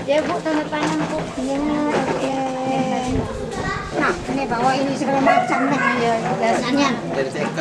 Ya Bu, tanda tangan Bu. Ya, oke. Nah, ini bawa ini segala macam nih ya biasanya. Dari TK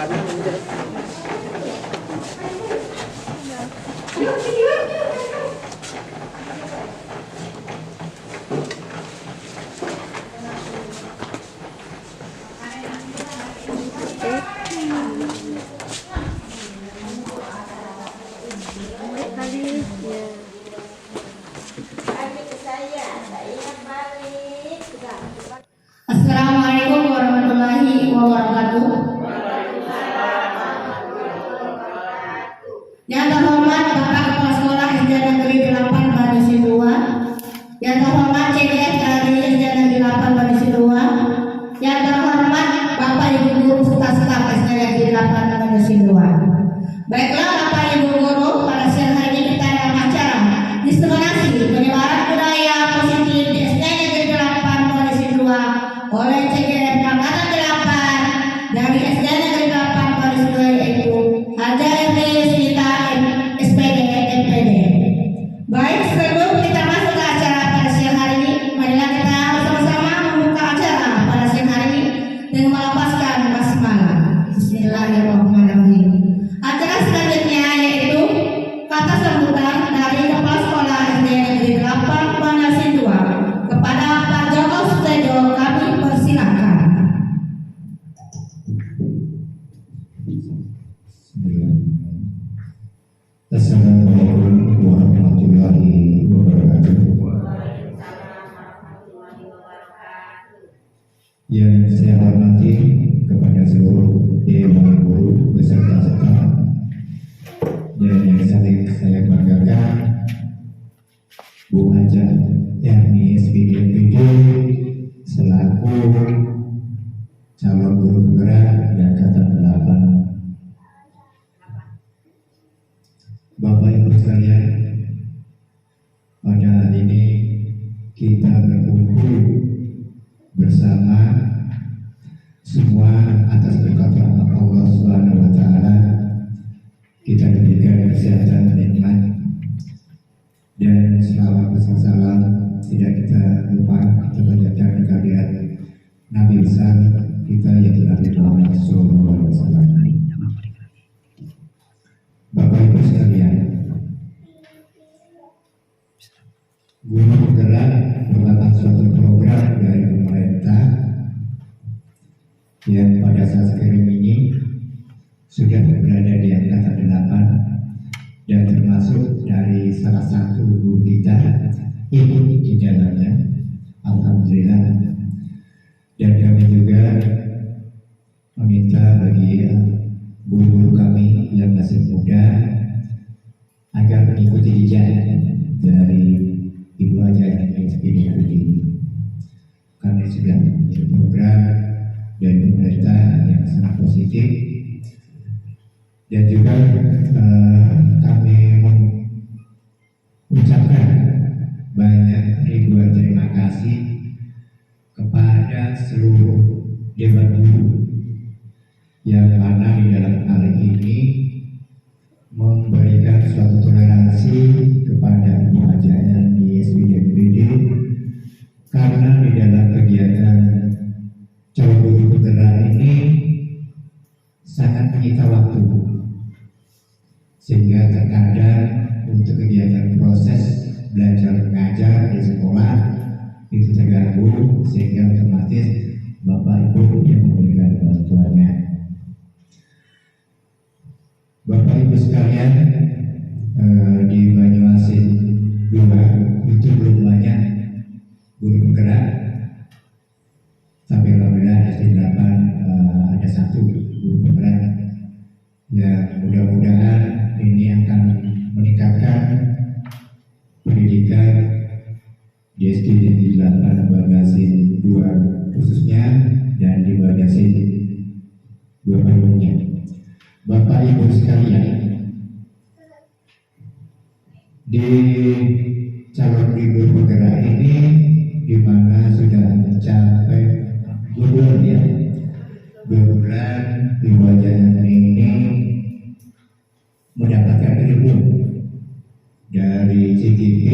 Assalamualaikum warahmatullahi wabarakatuh. Yang terhormat Bapak Kepala Sekolah SD Negeri 8 Bandisi 2, yang terhormat CGS dari SD Negeri 8 Bandisi 2, yang terhormat Bapak Ibu Guru serta staf SD Negeri 8 Bandisi 2. Baiklah Bapak Ibu Guru, pada siang hari ini kita dalam acara diskriminasi penyebaran budaya positif di SD Negeri 8 Bandisi 2 oleh CGS Angkatan 8 dari SD Negeri 8 Bandisi 2, yaitu Haja Erni Sita SPD MPD. Baik, sebelum kita masuk ke acara pada siang hari ini, marilah kita bersama-sama membuka acara pada siang hari ini dengan melepaskan basmalah. Bismillahirrahmanirrahim. Acara selanjutnya yaitu kata sambutan dari Kepala Sekolah SD Negeri 8 Bandisi 2 kepada Pak Joko Sutejo. Kami persilakan. Assalamualaikum warahmatullahi wabarakatuh. Yang saya hormati kepada seluruh dewan guru beserta staf, dan yang saya banggakan Bu Haja Erni SPD MPD selaku calon guru penggerak dan angkatan 8. Bapak Ibu sekalian, pada hari ini kita berkumpul bersama semua atas berkat rahmat Allah Subhanahu wa taala. Kita diberikan kesehatan nikmat dan selawat bersalam tidak kita lupa kita panjatkan kehadiran Nabi besar kita yaitu Nabi Muhammad SAW. Bapak Ibu sekalian, guru penggerak merupakan suatu program dari pemerintah yang pada saat sekarang ini sudah berada di angkatan 8 dan termasuk dari salah satu guru kita ikut di dalamnya. Alhamdulillah. Dan kami juga meminta bagi guru-guru kami yang masih muda agar mengikuti jejak dari Ibu Haja Erni SPD ini, karena sudah menjadi program dari pemerintah yang sangat positif. Dan juga kami mengucapkan banyak ribuan terima kasih kepada seluruh dewan guru yang mana di dalam hal ini memberikan suatu toleransi kepada Bu Haja Erni SPD MPD, karena di dalam kegiatan calon guru penggerak ini sangat menyita waktu, sehingga terkadang untuk kegiatan proses belajar mengajar di sekolah itu terganggu, sehingga otomatis Bapak Ibu yang memberikan bantuannya. Bapak Ibu sekalian, di Banyuasin 2 itu belum banyak guru penggerak, tapi alhamdulillah SD 8 ada satu guru penggerak yang mudah-mudahan ini akan meningkatkan pendidikan di SD Negeri 8 Banyuasin 2 khususnya dan di Banyuasin 2 umumnya. Bapak Ibu sekalian, di calon guru penggerak ini di mana sudah mencapai 2 bulan ya, 2 bulan Ibu Haja Erni ini mendapatkan ilmu dari CGP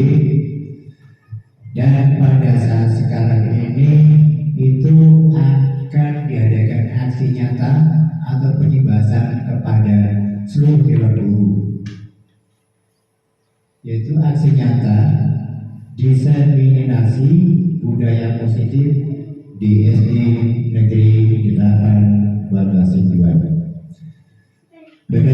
yaitu aksi nyata diseminasi budaya positif di SD Negeri 8 Banda Sidoa. Oke,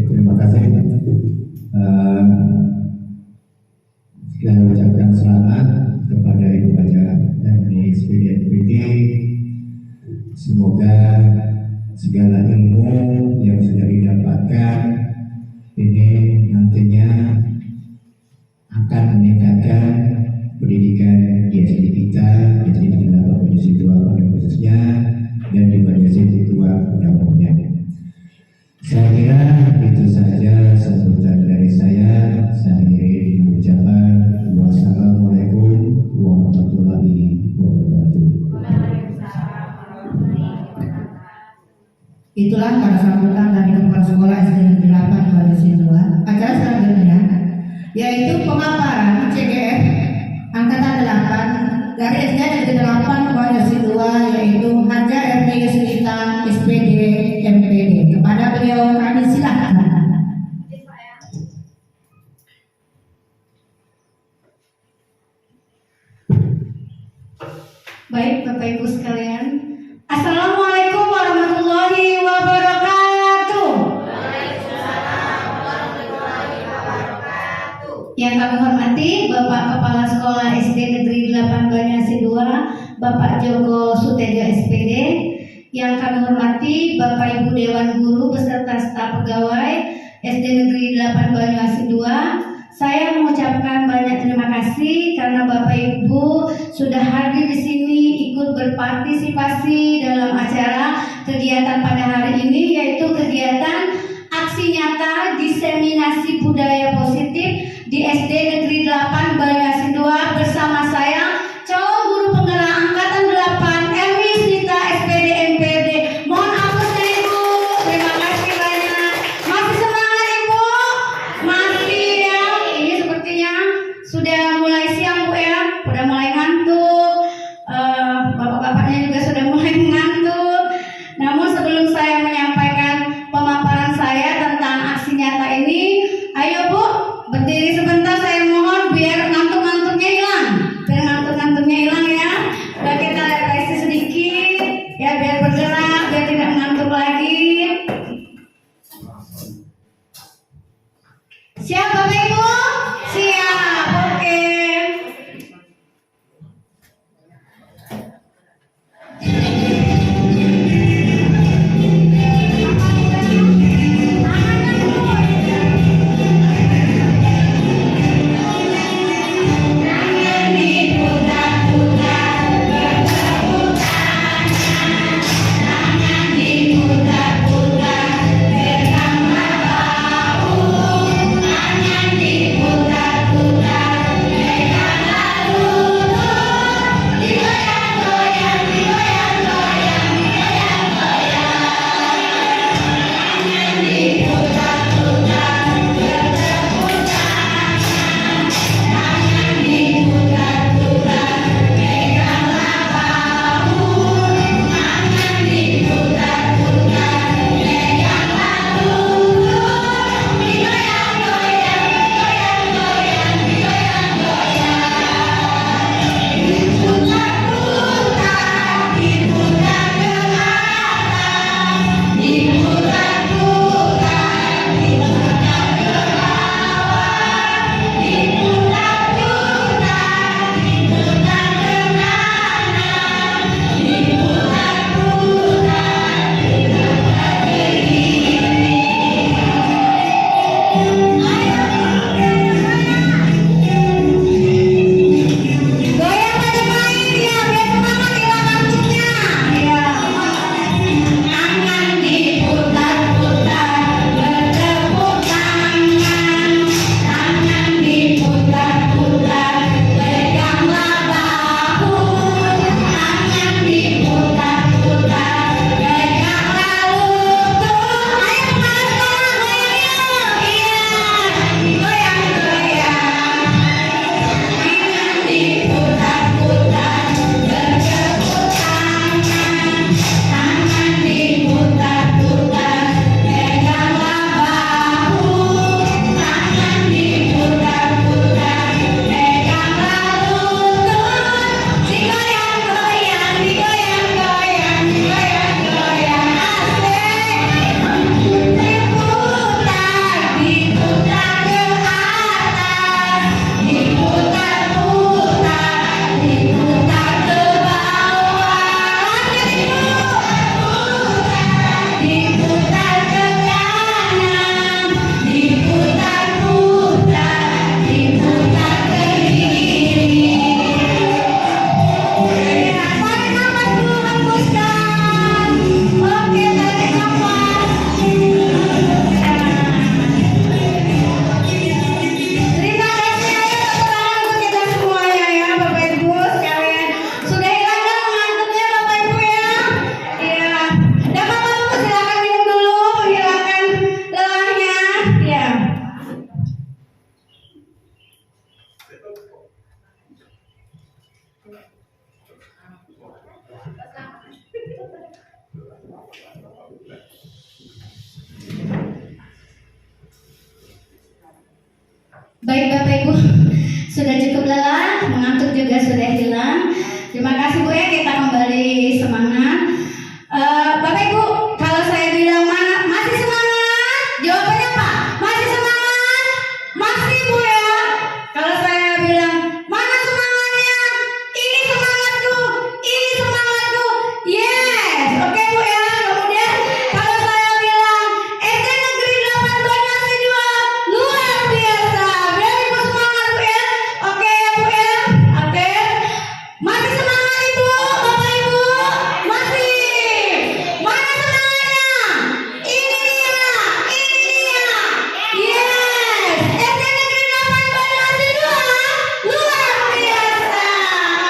terima kasih. Saya ucapkan selamat kepada Ibu Haja dan SPD. Semoga segala ilmu yang sudah didapatkan ini nantinya akan meningkatkan pendidikan di SD kita, di SD Negeri 8 Banda Sidoa pada khususnya, dan di Banda Sidoa pada umumnya. Saya kira itu saja sambutan dari saya. Saya akhiri dengan ucapan wassalamualaikum warahmatullahi wabarakatuh. Itulah kata sambutan dari Kepala Sekolah SD Negeri 8 Banda Sidoa. Acara selanjutnya yaitu pemaparan CGF Angkatan 8 dari SD Negeri 8 Banda Sidoa, yaitu Haja RT Yusrita SPD MPD. Kepada beliau kami silakan. Baik Bapak Ibu sekalian, Assalamualaikum warahmatullahi wabarakatuh. Yang kami hormati Bapak Kepala Sekolah SD Negeri 8 Banda Sidoa, Bapak Joko Sutejo SPD. Yang kami hormati Bapak Ibu Dewan Guru beserta staf pegawai SD Negeri 8 Banda Sidoa. Saya mengucapkan banyak terima kasih karena Bapak Ibu sudah hadir di sini ikut berpartisipasi dalam acara kegiatan pada hari ini, yaitu kegiatan aksi nyata diseminasi budaya positif di SD Negeri 8 Banda Sidoa bersama saya, calon guru penggerak angkatan 8 Erwi Sita SPD MPD. Mohon apusnya Ibu. Terima kasih banyak. Masih semangat Ibu? Masih ya. Ini sepertinya sudah mulai siang Bu ya, sudah mulai ngantuk. Bapak-bapaknya juga sudah mulai ngantuk. Namun sebelum saya menyampaikan pemaparan saya tentang aksi nyata ini, ayo Bu, berdiri sebentar saya mohon biar ngantuk-ngantuknya hilang. Biar ngantuk-ngantuknya hilang ya. Biar kita refleksi sedikit ya, biar bergerak, biar tidak ngantuk lagi. Siap Bapak Ibu? Siap. Oke. Tangan Baik Bapak Ibu, sudah cukup lelah, mengantuk juga sudah hilang. Terima kasih Bu ya, kita kembali semangat. Bapak Ibu, kalau saya bilang mana masih semangat, jawabannya apa? Masih semangat? Masih Bu ya. Kalau saya bilang mana semangatnya? Ini semangatku, ini semangatku. Yes, oke Bu ya. Kemudian kalau saya bilang SD Negeri 8 Banyuasin 2 luar biasa. Biar Ibu semangat Bu ya. Oke ya Bu ya. Oke. Masih semangat Ibu, Bapak Ibu? Masih. Mana semangatnya? Ini dia, ini dia. Yes, SD Negeri 8 Banyuasin 2 luar biasa.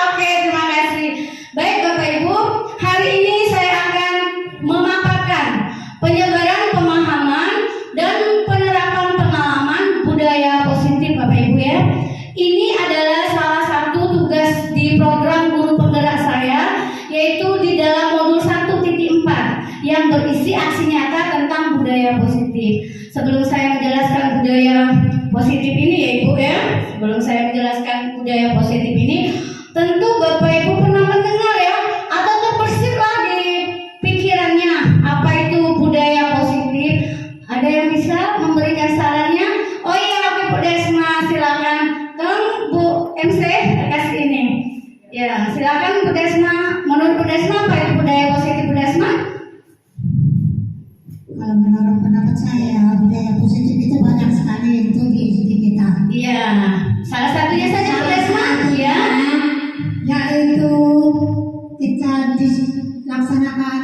Oke, terima kasih. Baik Bapak Ibu, hari ini saya akan memaparkan penyebaran pemahaman dan penerapan pengalaman budaya positif Bapak Ibu ya. Ini adalah salah satu tugas di program guru penggerak saya, yaitu di dalam modul 1.4 yang berisi aksi nyata tentang budaya positif. Sebelum saya menjelaskan budaya positif ini ya Ibu ya, sebelum saya menjelaskan budaya positif ini, tentu Bapak Ibu pernah mendengar ya, atau terbersih lah di pikirannya apa itu budaya positif. Ada yang bisa memberikan sarannya? Oh iya, oke Bu Desma, silakan. Tolong Bu MC kasih ini. Ya, silakan Bu Desma. Menurut Bu Desma apa itu budaya positif Bu Desma? Kalau menurut pendapat saya, budaya positif itu banyak sekali itu di kita. Iya, salah satunya saja Bu Desma. Ya. Yaitu kita dilaksanakan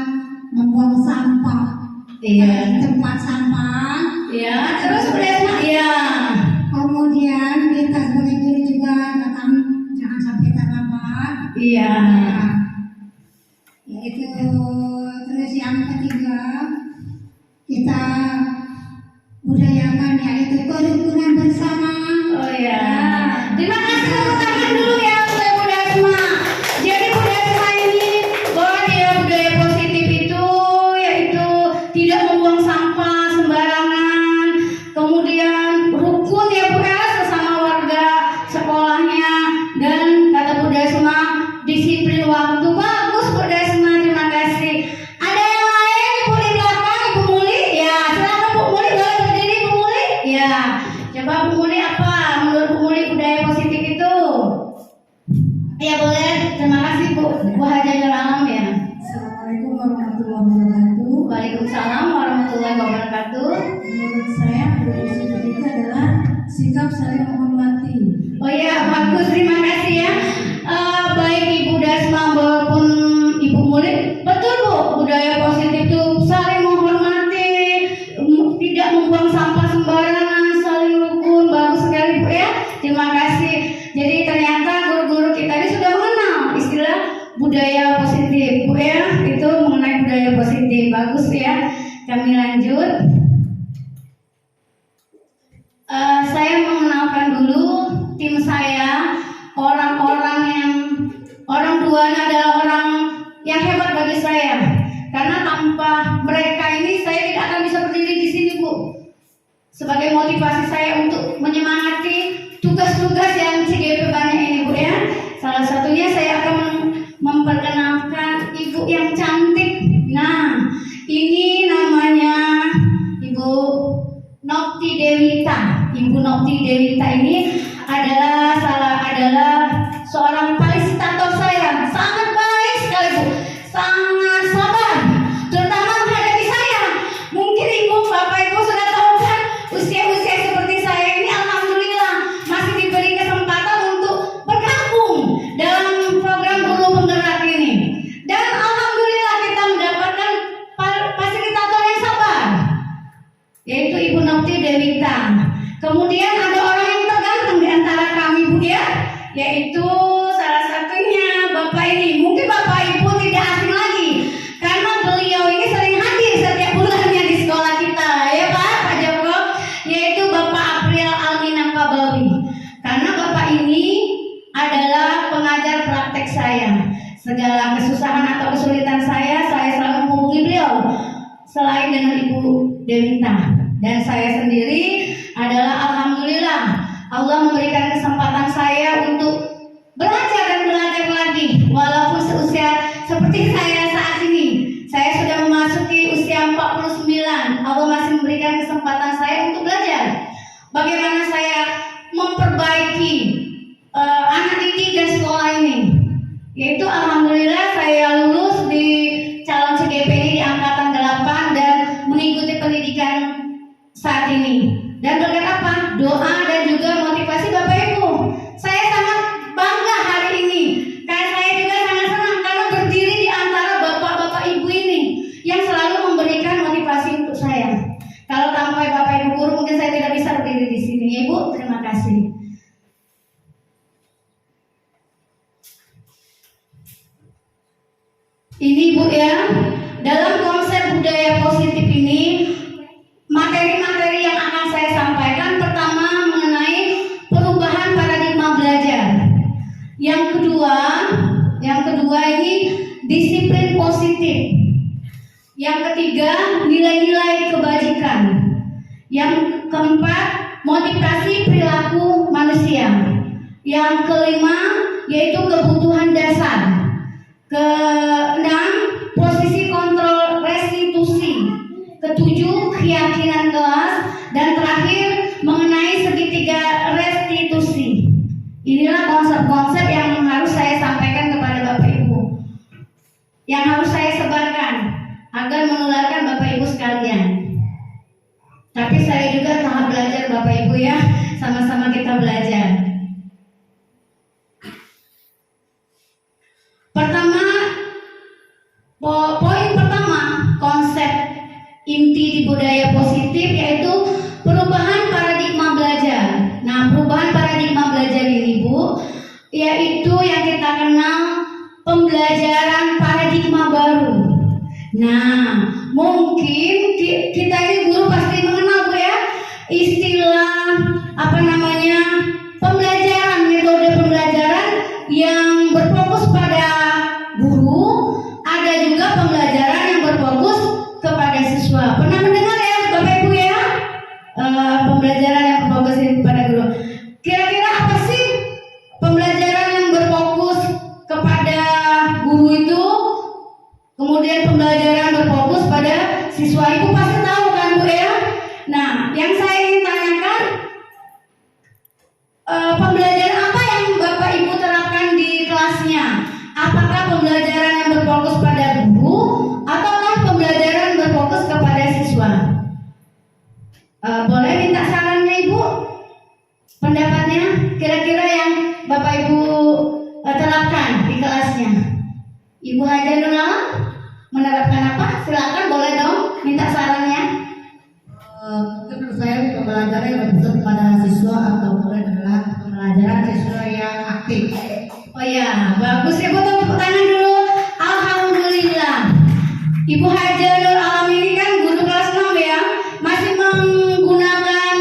membuang sampah Iya. di tempat sampah. Iya, terus Bu Desma. Iya. Kemudian kita sebagai guru juga datang jangan sampai terlambat. Iya. Yaitu terus yang ketiga kita budayakan yaitu kerukunan bersama. Oh ya. Terima kasih tepuk tangan dulu ya untuk Bu Desma. Jadi Bu Desma ini bahwa dia budaya positif itu yaitu tidak membuang sampah sembarangan. Kemudian rukun ya Bu ya sesama warga sekolahnya, dan kata Bu Desma disiplin waktu. Bagus Bu Desma, terima kasih. Ada yang lain Ibu di belakang, Ibu Muli? Ya, silakan Bu Muli, boleh berdiri Bu Muli? Ya, coba Bu Muli apa menurut Bu Muli budaya positif itu? Ya boleh, terima kasih Bu Hajar Alam ya. Assalamualaikum warahmatullahi wabarakatuh. Waalaikumsalam warahmatullahi wabarakatuh. Menurut saya budaya positif itu adalah sikap saling menghormati. Oh ya, bagus, terima kasih ya. Baik Ibu Desma maupun Ibu Muli, betul Bu, budaya positif itu saling menghormati, tidak membuang sampah sembarangan, saling rukun. Bagus sekali Bu ya, terima kasih. Jadi ternyata guru-guru kita ini sudah mengenal istilah budaya positif Bu ya, itu mengenai budaya positif. Bagus ya, kami lanjut. Saya mengenalkan dulu tim saya, orang-orang yang orang tuanya adalah orang yang hebat bagi saya, karena tanpa mereka ini saya tidak akan bisa berdiri di sini Bu. Sebagai motivasi saya untuk menyemangati tugas-tugas yang CGP banyak ini Bu ya. Salah satunya saya akan memperkenalkan ibu yang cantik. Nah, ini namanya Ibu Nokti Dewita. Ibu Nokti Dewita ini adalah seorang fasilitator saya. Sangat baik sekali Bu, sangat sabar, terutama menghadapi saya. Mungkin Ibu Bapak Ibu sudah tahu kan, usia-usia seperti saya ini alhamdulillah masih diberi kesempatan untuk bergabung dalam program guru penggerak ini. Dan alhamdulillah kita mendapatkan fasilitator yang sabar, yaitu Ibu Nokti Dewita. Kemudian ada orang yang terganteng di antara kami Bu ya, yaitu salah satunya Bapak ini. Mungkin Bapak Ibu tidak asing lagi, karena beliau ini sering hadir setiap bulannya di sekolah kita ya Pak Joko, yaitu Bapak April Almina Kabawi. Karena Bapak ini adalah pengajar praktek saya. Segala kesusahan atau kesulitan saya selalu menghubungi beliau, selain dengan Ibu Dewita. Dan saya sendiri adalah alhamdulillah Allah memberikan kesempatan saya untuk belajar dan belajar lagi. Walaupun seusia seperti saya saat ini, saya sudah memasuki usia 49. Allah masih memberikan kesempatan saya untuk belajar. Bagaimana saya memperbaiki anak didik dan sekolah ini. Yaitu alhamdulillah saya lulus di calon CGP di angkatan 8 dan mengikuti pendidikan saat ini. Dan berkat apa? Doa dan juga motivasi Bapak Ibu. Saya sangat bangga hari ini. Karena saya juga sangat senang karena berdiri di antara bapak-bapak ibu ini yang selalu memberikan motivasi untuk saya. Kalau tanpa Bapak Ibu guru mungkin saya tidak bisa berdiri di sini. Ya, Ibu, terima kasih. Ini Bu ya, dalam konsep budaya positif ini materi-materi yang akan saya sampaikan pertama mengenai perubahan paradigma belajar. Yang kedua ini disiplin positif. Yang ketiga nilai-nilai kebajikan. Yang keempat motivasi perilaku manusia. Yang kelima yaitu kebutuhan dasar. Keenam, posisi kontrol restitusi. Ketujuh, keyakinan kelas. Dan terakhir, mengenai segitiga restitusi. Inilah konsep-konsep yang harus saya sampaikan kepada Bapak Ibu, yang harus saya sebarkan agar menularkan Bapak Ibu sekalian. Tapi saya juga tahap belajar Bapak Ibu ya, sama-sama kita belajar. Poin pertama, konsep inti di budaya positif yaitu perubahan paradigma belajar. Nah, perubahan paradigma belajar ini Bu, yaitu yang kita kenal pembelajaran paradigma baru. Nah, mungkin kita ini guru pasti mengenal Bu ya, istilah pembelajaran, metode pembelajaran yang berfokus pada guru. Ada juga pembelajaran yang berfokus kepada siswa. Pernah mendengar ya Bapak Ibu ya? Pembelajaran yang berfokus kepada guru. Kira-kira apa sih pembelajaran yang berfokus kepada guru itu? Kemudian pembelajaran berfokus pada siswa. Ibu pasti tahu kan Bu ya? Nah, yang saya ingin tanyakan, pembelajaran apa yang Bapak Ibu terapkan di kelasnya? Apakah pembelajaran yang berfokus pada guru ataukah pembelajaran berfokus kepada siswa? Boleh minta sarannya Ibu? Pendapatnya kira-kira yang Bapak Ibu terapkan di kelasnya. Ibu Haja Nurala menerapkan apa? Silakan, boleh dong minta sarannya. Mungkin menurut saya pembelajaran yang berfokus pada siswa atau murid adalah pembelajaran siswa yang aktif. Oh ya, bagus ya Bu, tepuk tangan dulu. Alhamdulillah. Ibu Haja Nur Alam ini kan guru kelas 6 ya, masih menggunakan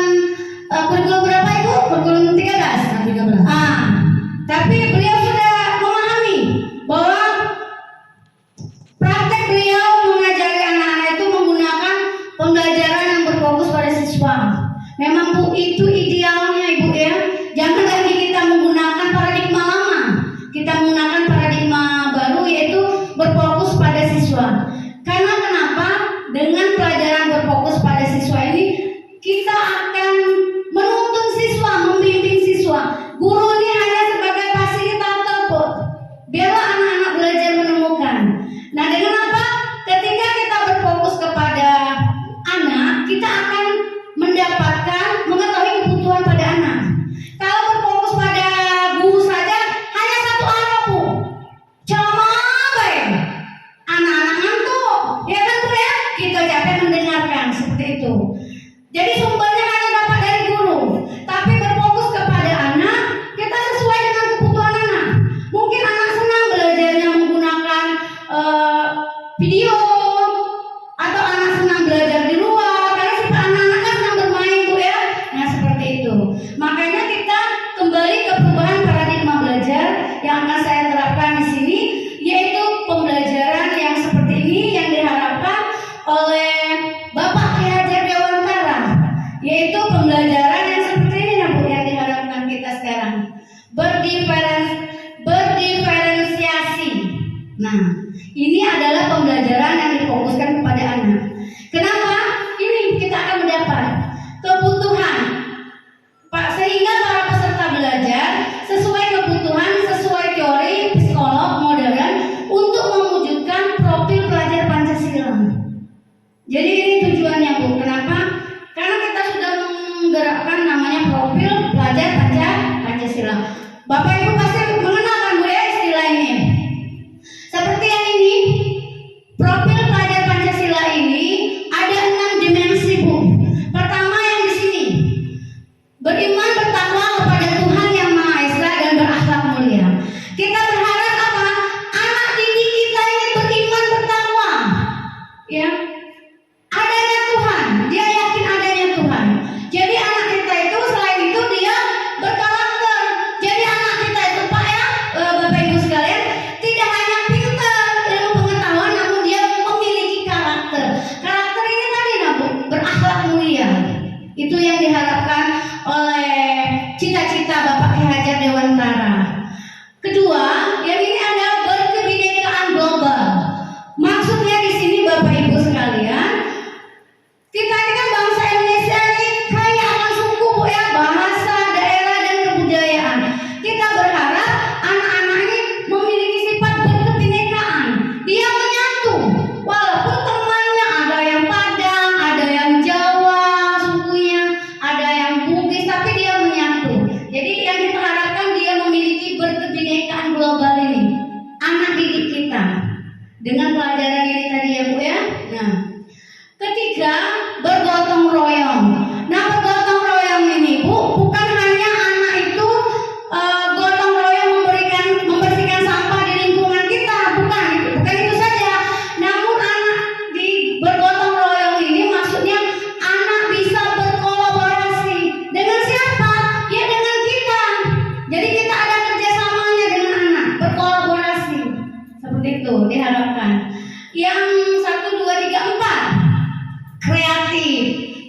kurikulum berapa Ibu? Kurikulum 13. Tapi beliau sudah memahami bahwa praktek beliau mengajari anak-anak itu menggunakan pembelajaran yang berfokus pada siswa. Memang Bu, itu idealnya Ibu ya. Jangan lagi kita menggunakan paradigma lama. Kita menggunakan paradigma baru yaitu berfokus pada siswa. Karena kenapa? Dengan pelajaran berfokus pada siswa ini kita akan menuntun siswa, membimbing siswa. Guru ini hanya sebagai fasilitator Bu. Biarlah anak-anak belajar menemukan. Nah, dengan apa? Ketika kita berfokus kepada anak, kita akan mendapatkan mengetahui kebutuhan pada anak. Kalau berfokus pada guru saja hanya satu arah Bu, ceramah baik, anak-anak ngantuk, ya kan Bu ya? Kita capek mendengarkan seperti itu. Jadi sumbernya hanya dapat dari guru. Tapi berfokus kepada anak, kita sesuai dengan kebutuhan anak. Mungkin anak senang belajarnya menggunakan video, atau anak senang belajar di luar, karena sifat anak-anak kan senang bermain Bu ya. Nah seperti itu. Makanya kita kembali ke perubahan paradigma belajar yang akan saya terapkan di sini, yaitu pembelajaran yang seperti ini yang diharapkan oleh Bapak Ki Hajar Dewantara, yaitu pembelajaran yang seperti ini Bu yang diharapkan Bapak Ibu pasti mengenal kan Bu ya istilah ini. Seperti yang ini, profil pelajar Pancasila ini ada 6 dimensi Bu. Pertama yang di sini, beriman bertakwa kepada Tuhan Yang Maha Esa dan berakhlak mulia. Kita berharap apa? Anak didik kita ini beriman bertakwa, ya. Adanya Tuhan, dia yakin adanya Tuhan. Jadi anak kita itu selain itu dia berkarakter. Jadi anak kita itu Pak ya, Bapak Ibu sekalian, tidak hanya pintar ilmu pengetahuan, namun dia memiliki karakter. Karakter ini tadi Bu, berakhlak mulia. Itu yang diharapkan oleh cita-cita Bapak Ki Hajar Dewantara. Kedua, yang ini ada berkebinekaan global. Maksudnya di sini Bapak Ibu sekalian, kita ini kan bangsa Indonesia ini kaya akan suku Bu ya, bahasa, daerah dan kebudayaan. Kita berharap anak-anak ini memiliki sifat berkebinekaan. Dia menyatu, walaupun temannya ada yang Padang, ada yang Jawa sukunya, ada yang Bugis, tapi dia menyatu. Jadi yang kita harapkan dia memiliki berkebinekaan global ini. Anak didik kita dengan pelajaran ini tadi ya Bu ya. Nah, ketiga, bergotong royong. Nah, bergotong royong ini Bu, bukan hanya anak itu gotong royong membersihkan sampah di lingkungan kita, bukan itu saja. Namun anak di bergotong royong ini maksudnya anak bisa berkolaborasi dengan siapa? Ya dengan kita. Jadi kita ada kerjasamanya dengan anak, berkolaborasi. Seperti itu diharapkan. Yang 1, 2, 3, 4 kreatif.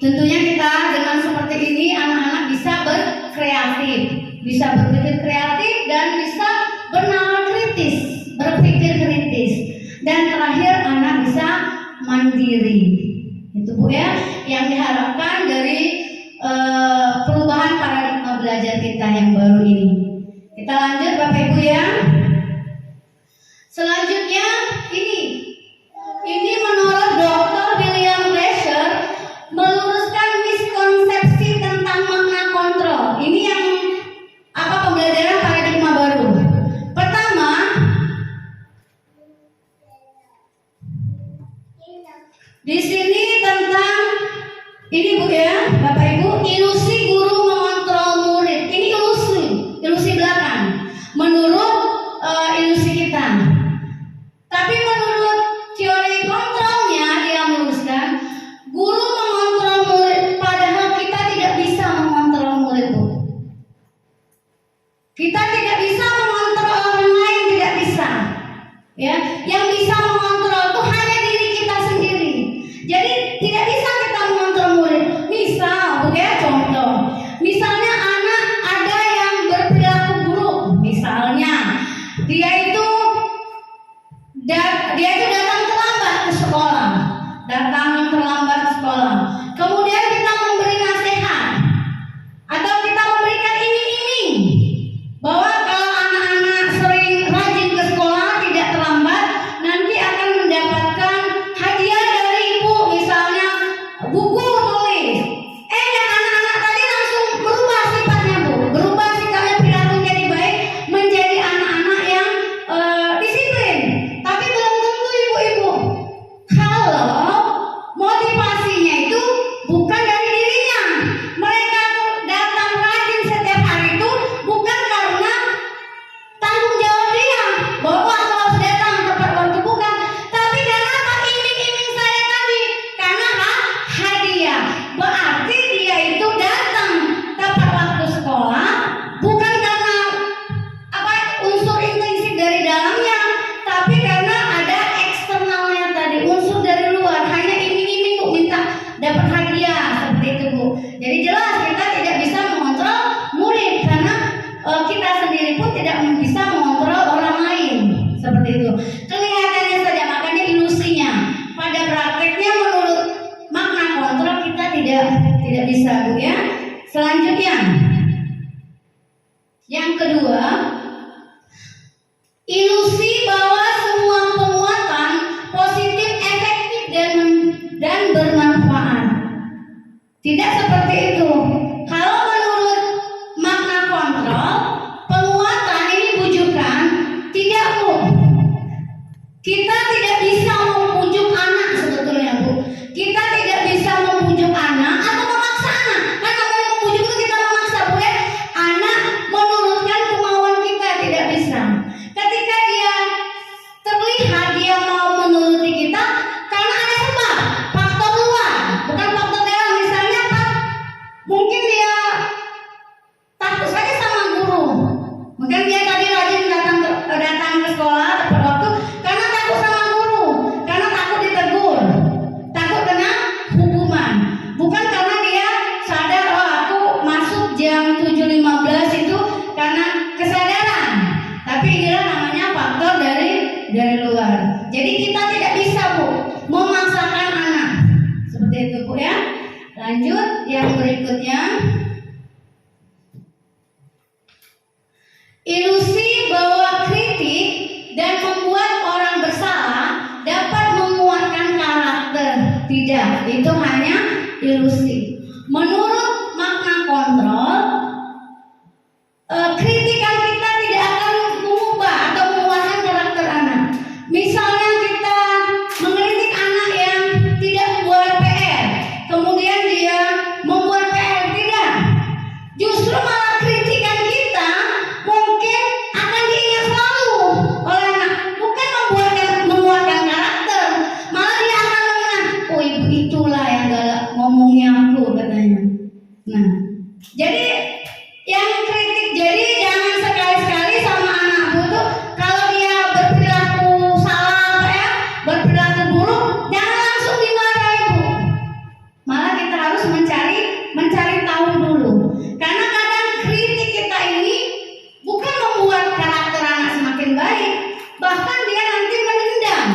Tentunya kita dengan seperti ini anak-anak bisa berkreatif, bisa berpikir kreatif dan bisa bernalar kritis, berpikir kritis. Dan terakhir anak bisa mandiri. Itu Bu ya yang diharapkan dari perubahan paradigma belajar kita yang baru ini. Kita lanjut Bapak Ibu ya. Selanjutnya ini menurut Dr. William Glasser meluruskan miskonsepsi tentang makna kontrol. Ini yang pembelajaran paradigma baru. Pertama, di sini tentang ini Bu ya, Bapak Ibu, ilusi guru mengontrol murid. Ini ilusi belakang. Menurut ilusi kita. Tapi menurut teori kontrolnya dia meluruskan guru mengontrol murid, padahal kita tidak bisa mengontrol murid Bu. Kita tidak bisa mengontrol orang lain, tidak bisa. Ya, yang bisa mengontrol itu hanya diri kita sendiri. Jadi tidak bisa kita mengontrol murid. Misal, Bu ya, contoh. Misalnya anak ada yang berperilaku buruk, misalnya dia itu datang terlambat ke sekolah, kemudian kita memberi nasihat atau kita memberikan iming-iming bahwa kalau anak-anak sering rajin ke sekolah, tidak terlambat, nanti akan mendapatkan hadiah dari ibu, misalnya buku tulis. Dan anak-anak tadi langsung berubah sifatnya Bu, berubah sikapnya, perilaku jadi baik, menjadi anak-anak yang disiplin. Tapi belum tentu ibu-ibu kalau motivasinya itu bukan dari dirinya. Mereka tuh datang rajin setiap hari itu bukan karena tanggung jawab dia bahwa aku harus datang tepat waktu, bukan. Tapi karena apa? Iming-iming saya tadi, karena hadiah. Berarti dia itu datang tepat waktu sekolah bukan karena unsur intrinsik dari dalamnya, tapi karena ada eksternalnya tadi, unsur dari luar, hanya iming-iming Bu, minta dapat hadiah, seperti itu Bu. Jadi jelas kita tidak bisa mengontrol murid karena kita sendiri pun tidak bisa mengontrol orang lain, seperti itu. Kelihatannya saja, makanya ilusinya. Pada prakteknya menurut makna kontrol kita tidak bisa Bu ya. Selanjutnya, yang kedua, ilusi bahwa semua penguatan positif, efektif dan bermanfaat. Tidak seperti itu. Kalau menurut makna kontrol, penguatan jam 7.15 itu karena kesadaran. Tapi inilah namanya faktor dari luar. Jadi kita tidak bisa Bu memaksakan anak. Seperti itu Bu ya. Lanjut yang berikutnya. Ilusi bahwa kritik dan membuat orang bersalah dapat menguatkan karakter. Tidak, itu hanya ilusi. Menurut makna kontrol, kritikan kita tidak akan mengubah atau menguatkan karakter anak. Misalnya kita mengkritik anak yang tidak membuat PR, kemudian dia membuat PR, tidak. Justru malah kritikan kita mungkin akan diingat selalu oleh anak, bukan menguatkan karakter, malah dia akan mengingat, oh ibu itulah yang galak ngomongnya aku katanya. Nah, jadi yang kritik, jadi jangan sekali-sekali sama anakku tuh kalau dia berperilaku salah ya, berperilaku buruk, jangan langsung dimarahi Bu. Malah kita harus mencari tahu dulu. Karena kadang kritik kita ini bukan membuat karakter anak semakin baik, bahkan dia nanti menendam.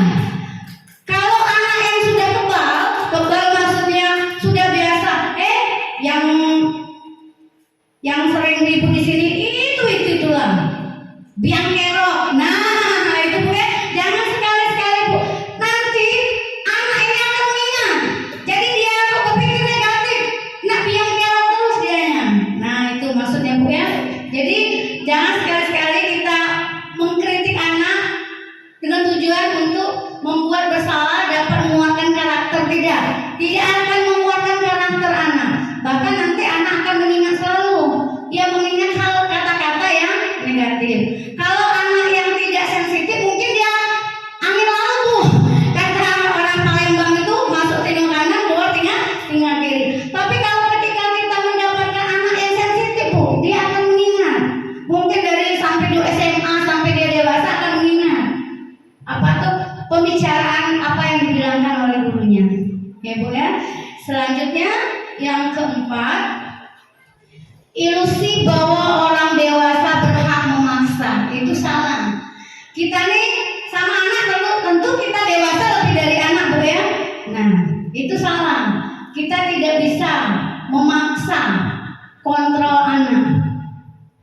Kalau anak yang sudah kebal maksudnya sudah biasa, yang sering ribut di sini itulah biang kerok. Nah itu Bu ya, jangan sekali-sekali Bu. Nanti anak ini akan mengingat. Jadi dia kok berpikir negatif, nak biang kerok terus dianya. Nah itu maksudnya Bu ya. Jadi jangan sekali-sekali kita mengkritik anak dengan tujuan untuk membuat bersalah, dapat menguatkan karakter. Tidak akan menguatkan karakter anak. Bahkan nanti anak akan mengingat selalu. Dia mengingat hal kata-kata yang negatif. Kalau anak yang tidak sensitif mungkin dia angin lalu Bu. Kata orang Palembang itu masuk telinga kanan, keluar telinga kiri. Tapi kalau ketika kita mendapatkan anak yang sensitif Bu, dia akan mengingat. Mungkin dari sampai di SMA sampai dia dewasa akan mengingat apa tuh pembicaraan apa yang dibilangkan oleh gurunya. Ya Bu ya. Selanjutnya yang keempat, ilusi bahwa orang dewasa berhak memaksa. Itu salah. Kita nih sama anak tentu kita dewasa lebih dari anak Bu ya. Nah itu salah. Kita tidak bisa memaksa kontrol anak.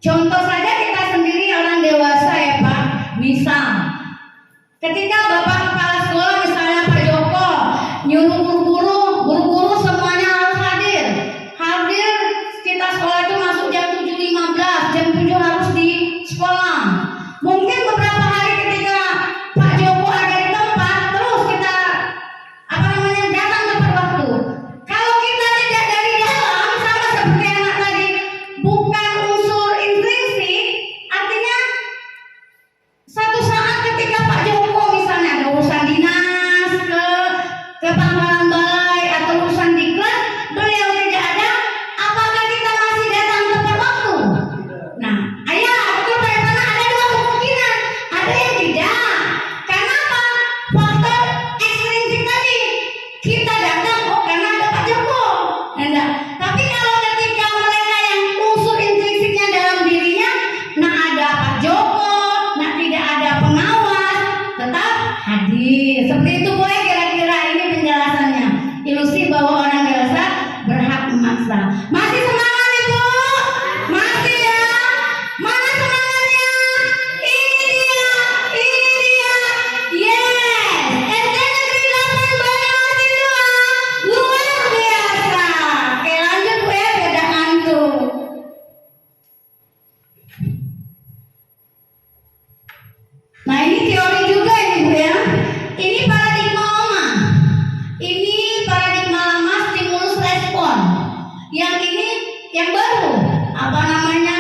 Contoh saja kita sendiri orang dewasa ya Pak. Misal ketika Bapak Kepala Sekolah misalnya Pak Joko nyuruh guru-guru semuanya harus hadir. Kita sekolah itu masuk jam 7.15, jam 7 harus di sekolah. Mungkin beberapa hari ketika Pak Joko ada di tempat, terus kita datang tepat waktu. Kalau kita tidak dari dalam, sama seperti anak tadi, bukan unsur intrinsik, artinya satu saat ketika Pak Joko misalnya ada urusan dinas ke pangkalan balai atau urusan diklat, beliau tidak ada, apakah kita masih datang tepat waktu? Nah, ayah betul Pak Irfan, ada dua kemungkinan, ada yang tidak. Karena apa? Faktor ekstrinsik tadi, kita datang karena ada Pak Joko. Enggak. Tapi kalau ketika mereka yang unsur intrinsiknya dalam dirinya, nah ada Pak Joko, nah tidak ada pengawas, tetap hadir. Seperti itu boleh kira-kira ini penjelasannya. Ilusi bahwa orang dewasa berhak memaksa. Masih semangat Ibu? Masih ya? Mana semangatnya? Ini dia. Yes. SD Negeri 8 Banyuwangi 2. Luar biasa. Oke lanjut Bu ya, beda ngantuk. Nah ini teori juga ini Bu ya. Ini paradigma lama. Ini paradigma lama stimulus respon. Yang ini yang baru. Apa namanya?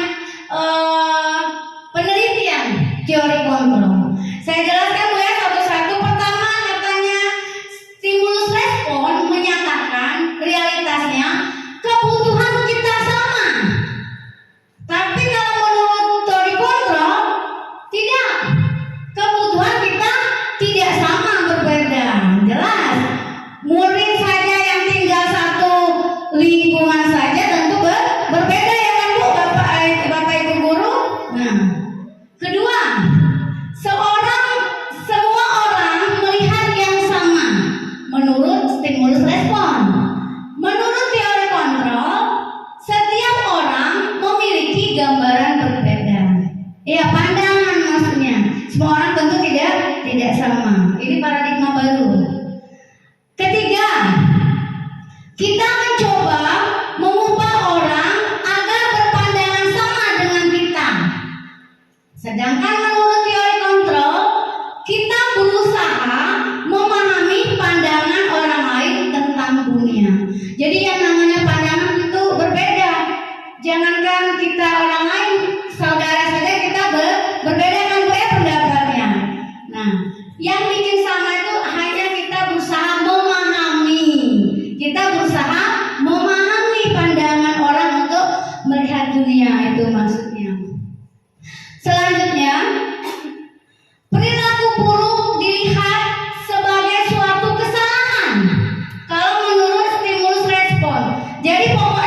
Penelitian teori kontrol. Saya jelaskan Bu ya satu-satu. Pertama katanya stimulus respon menyatakan realitasnya kebutuhan kita sama. Tapi kalau menurut teori kontrol tidak. Kebutuhan kita tidak sama, berbeda. Jelas. Murid saja yang tinggal satu lingkungan saja tentu berbeda ya kan Bu?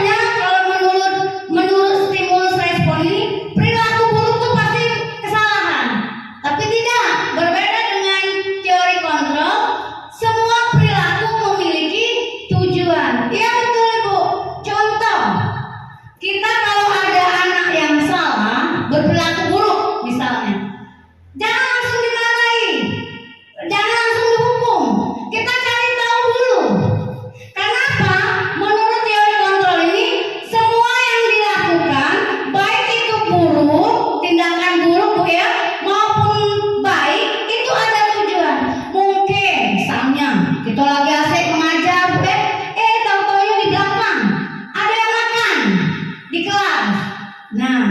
katanya kalau menurut stimulus respon ini perilaku buruk itu pasti kesalahan. Tapi tidak, berbeda dengan teori kontrol, semua perilaku memiliki tujuan. Iya betul Ibu. Contoh, kita kalau ada anak yang salah berperilaku buruk misalnya, jangan langsung dimarahi, jangan langsung dihukum. Kita cari tahu dulu. Kenapa? Menurut teori kontrol ini, semua yang dilakukan, baik itu buruk, tindakan buruk Bu ya, maupun baik, itu ada tujuan. Mungkin misalnya kita lagi asik mengajar Bu ya, tahu-taunya di belakang ada yang makan di kelas. Nah,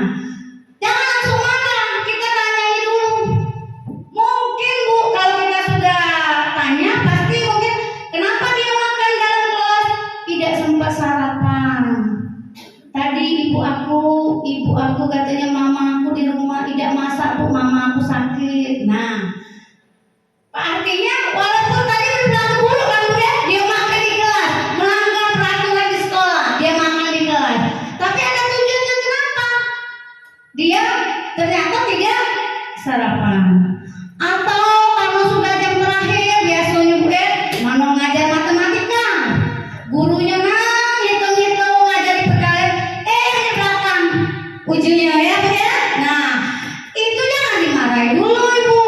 jangan langsung marah, kita tanyain dulu. Mungkin Bu, kalau kita sudah tanya, pasti mungkin kenapa dia makan dalam kelas, tidak sempat sarapan. Tadi ibu aku katanya mama aku di rumah tidak masak Bu, mama aku sakit. Nah, artinya walaupun tadi berperilaku buruk kan Bu ya, dia makan di kelas, melanggar peraturan di sekolah, dia makan di kelas. Tapi ada tujuannya kenapa? Dia ternyata tidak sarapan. Atau kalau sudah jam terakhir biasanya Bu ya, mana ngajar matematika, gurunya hitung-hitung ngajari perkalian, di belakang ujungnya ya Bu ya. Nah, itu jangan dimarahi dulu Ibu.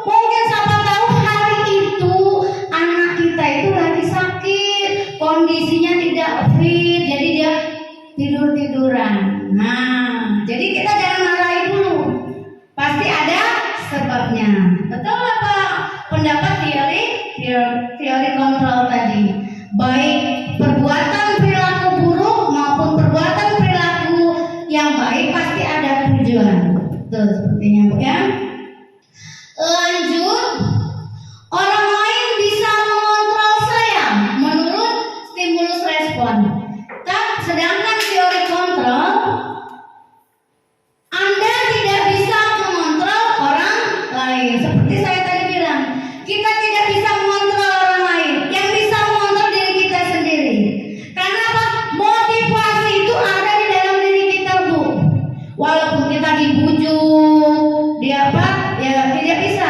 Mungkin siapa tahu hari itu anak kita itu lagi sakit, kondisinya tidak fit, jadi dia tidur-tiduran. Nah, jadi kita jangan marahi dulu. Pasti ada sebabnya. Betul apa pendapat teori kontrol tadi? Baik perbuatan perilaku buruk maupun perbuatan perilaku yang baik pasti ada tujuan. Betul sepertinya Bu ya. Lanjut, orang lain bisa mengontrol saya menurut stimulus respon. Sedangkan teori kontrol, Anda tidak bisa mengontrol orang lain. Seperti saya tadi bilang, kita tidak bisa mengontrol orang lain. Yang bisa mengontrol diri kita sendiri. Karena apa? Motivasi itu ada di dalam diri kita Bu. Walaupun kita dibujuk, dia apa? Ya tidak bisa.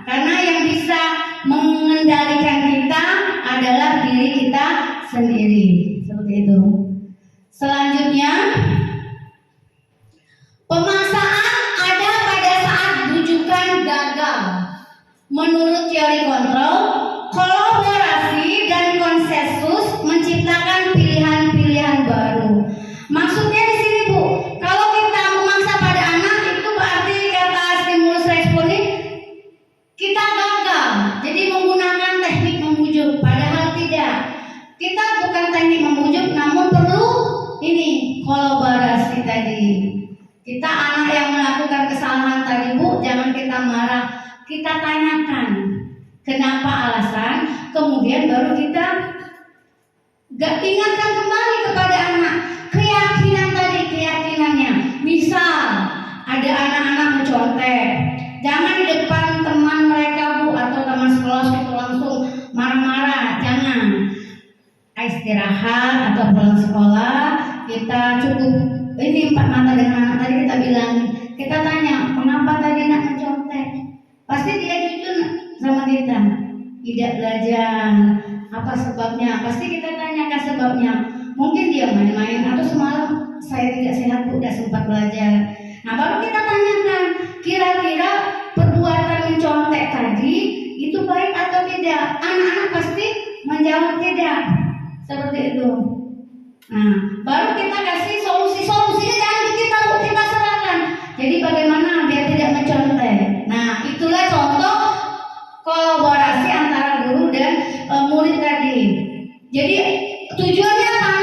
Karena yang bisa mengendalikan kita adalah diri kita sendiri. Seperti itu. Selanjutnya, pemaksaan ada pada saat bujukan gagal. Menurut teori kontrol, kolaborasi dan konsensus menciptakan pilihan-pilihan baru. Maksudnya di sini Bu, kalau kita memaksa pada anak itu berarti kata stimulus respon ini kita gagal. Jadi menggunakan teknik membujuk, padahal tidak. Kita bukan teknik membujuk, namun perlu ini kolaborasi tadi. Kita anak yang melakukan kesalahan tadi Bu, jangan kita marah, kita tanyakan kenapa alasan, kemudian baru kita ingatkan kembali kepada anak keyakinan tadi, keyakinannya. Misal ada anak-anak mencontek, jangan di depan teman mereka Bu atau teman sekelas itu langsung marah-marah, jangan. Istirahat atau pulang sekolah, kita cukup ini 4 mata dengan anak tadi kita bilang, kita tanya mengapa tadi nak mencontek, pasti dia jujur sama kita, tidak belajar, apa sebabnya, pasti kita tanyakan sebabnya. Mungkin dia main-main atau semalam saya tidak sehat Bu, tidak sempat belajar. Nah baru kita tanyakan kira-kira perbuatan mencontek tadi itu baik atau tidak. Anak-anak pasti menjawab tidak, seperti itu. Nah, baru kita kasih solusinya jangan kita serahkan. Jadi bagaimana biar tidak mencontek. Nah, itulah contoh kolaborasi antara guru dan murid tadi. Jadi tujuannya apa?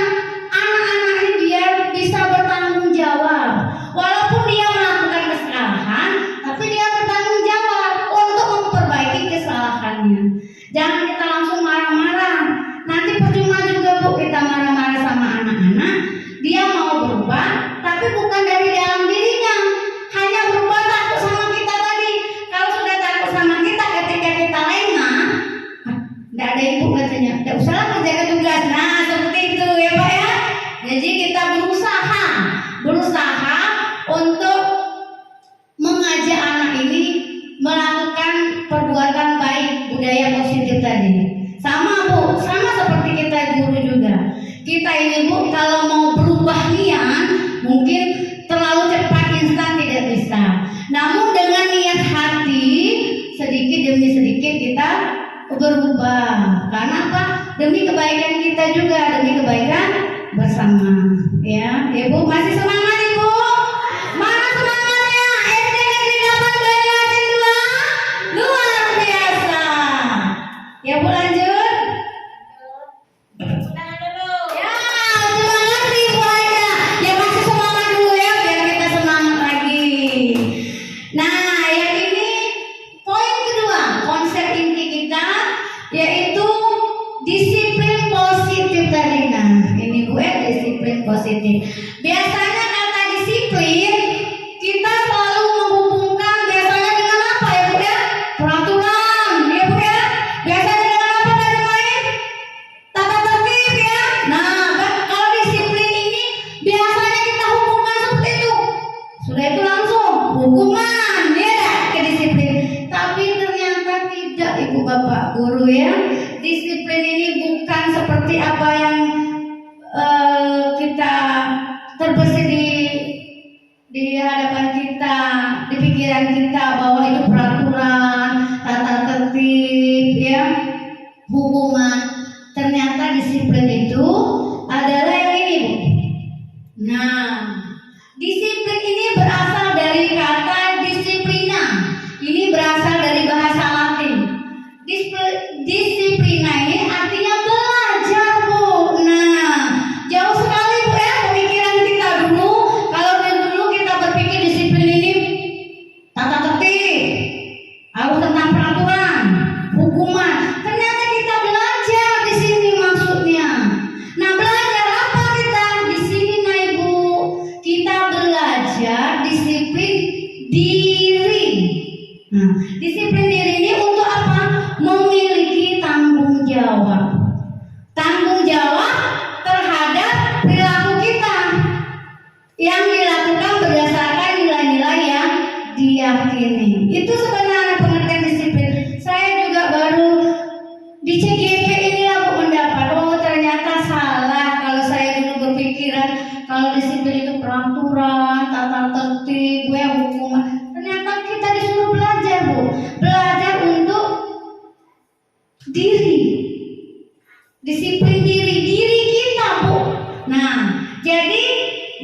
Anak-anak ini biar bisa bertanggung jawab. Walaupun dia melakukan kesalahan, tapi dia bertanggung jawab untuk memperbaiki kesalahannya. Jangan kita langsung marah-marah. Nanti percuma juga Bu kita marah-marah sama anak-anak. Dia mau berubah, tapi bukan dari dalam dirinya. Hanya berubah takut sama kita tadi. Kalau sudah takut sama kita, ketika kita lengah, tidak ada ibu katanya, tidak usahlah kerjakan tugas. Nah seperti itu ya Pak ya. Jadi kita kita berusaha untuk mengajak anak ini melakukan perbuatan baik, budaya positif tadi. Sama Bu, sama seperti kita guru juga. Kita ini Bu, kalau mau berubah niat, mungkin terlalu cepat instan tidak bisa. Namun dengan niat hati, sedikit demi sedikit kita berubah. Karena apa? Demi kebaikan kita juga, demi kebaikan bersama. Ya, Ibu masih semangat Ibu? Mana semangatnya? SD Negeri 8 Banyuasin 2 luar biasa. Ya Bu, lanjut. Ya, semangat Ibu aja. Ya masih semangat dulu ya, biar kita semangat lagi. Nah, yang ini poin kedua, konsep inti kita yaitu disiplin positif tadi. Nah, ini Bu ya, disiplin positif. Biasanya kata disiplin kita selalu menghubungkan biasanya dengan apa ya Bu ya? Peraturan, ya Bu ya. Biasanya dengan apa tadi main? Tata tertib ya. Nah, kalau disiplin ini biasanya kita hubungkan seperti itu. Sudah itu langsung hukuman ya ke disiplin. Tapi ternyata tidak Ibu Bapak Guru ya. Disiplin ini bukan seperti apa yang kita terbesit di hadapan kita, di pikiran kita bahwa itu peraturan, tata tertib ya, hukuman. Ternyata disiplin itu adalah yang ini Bu. Nah, disiplin ini berasal dari kata disiplina. Ini berasal dari bahasa Latin. Disiplina ini artinya belajar Bu. Nah, jauh sekali Bu ya pemikiran kita dulu. Kalau dulu kita berpikir disiplin ini tata tertib, harus tentang peraturan, hukuman. Ternyata kita belajar di sini maksudnya. Nah, belajar apa kita di sini nah Ibu? Kita belajar disiplin diri. Nah, disiplin diri ini untuk apa? Memiliki tanggung jawab. Tanggung jawab terhadap perilaku kita yang dilakukan berdasarkan nilai-nilai yang diyakini. Itu sebenarnya pengertian disiplin. Saya juga baru di CGP ini aku mendapat, oh ternyata salah kalau saya dulu berpikiran kalau disiplin itu peraturan, tata tertib, hukuman. Ternyata kita disuruh belajar Bu, belajar untuk diri, disiplin diri kita Bu. Nah, jadi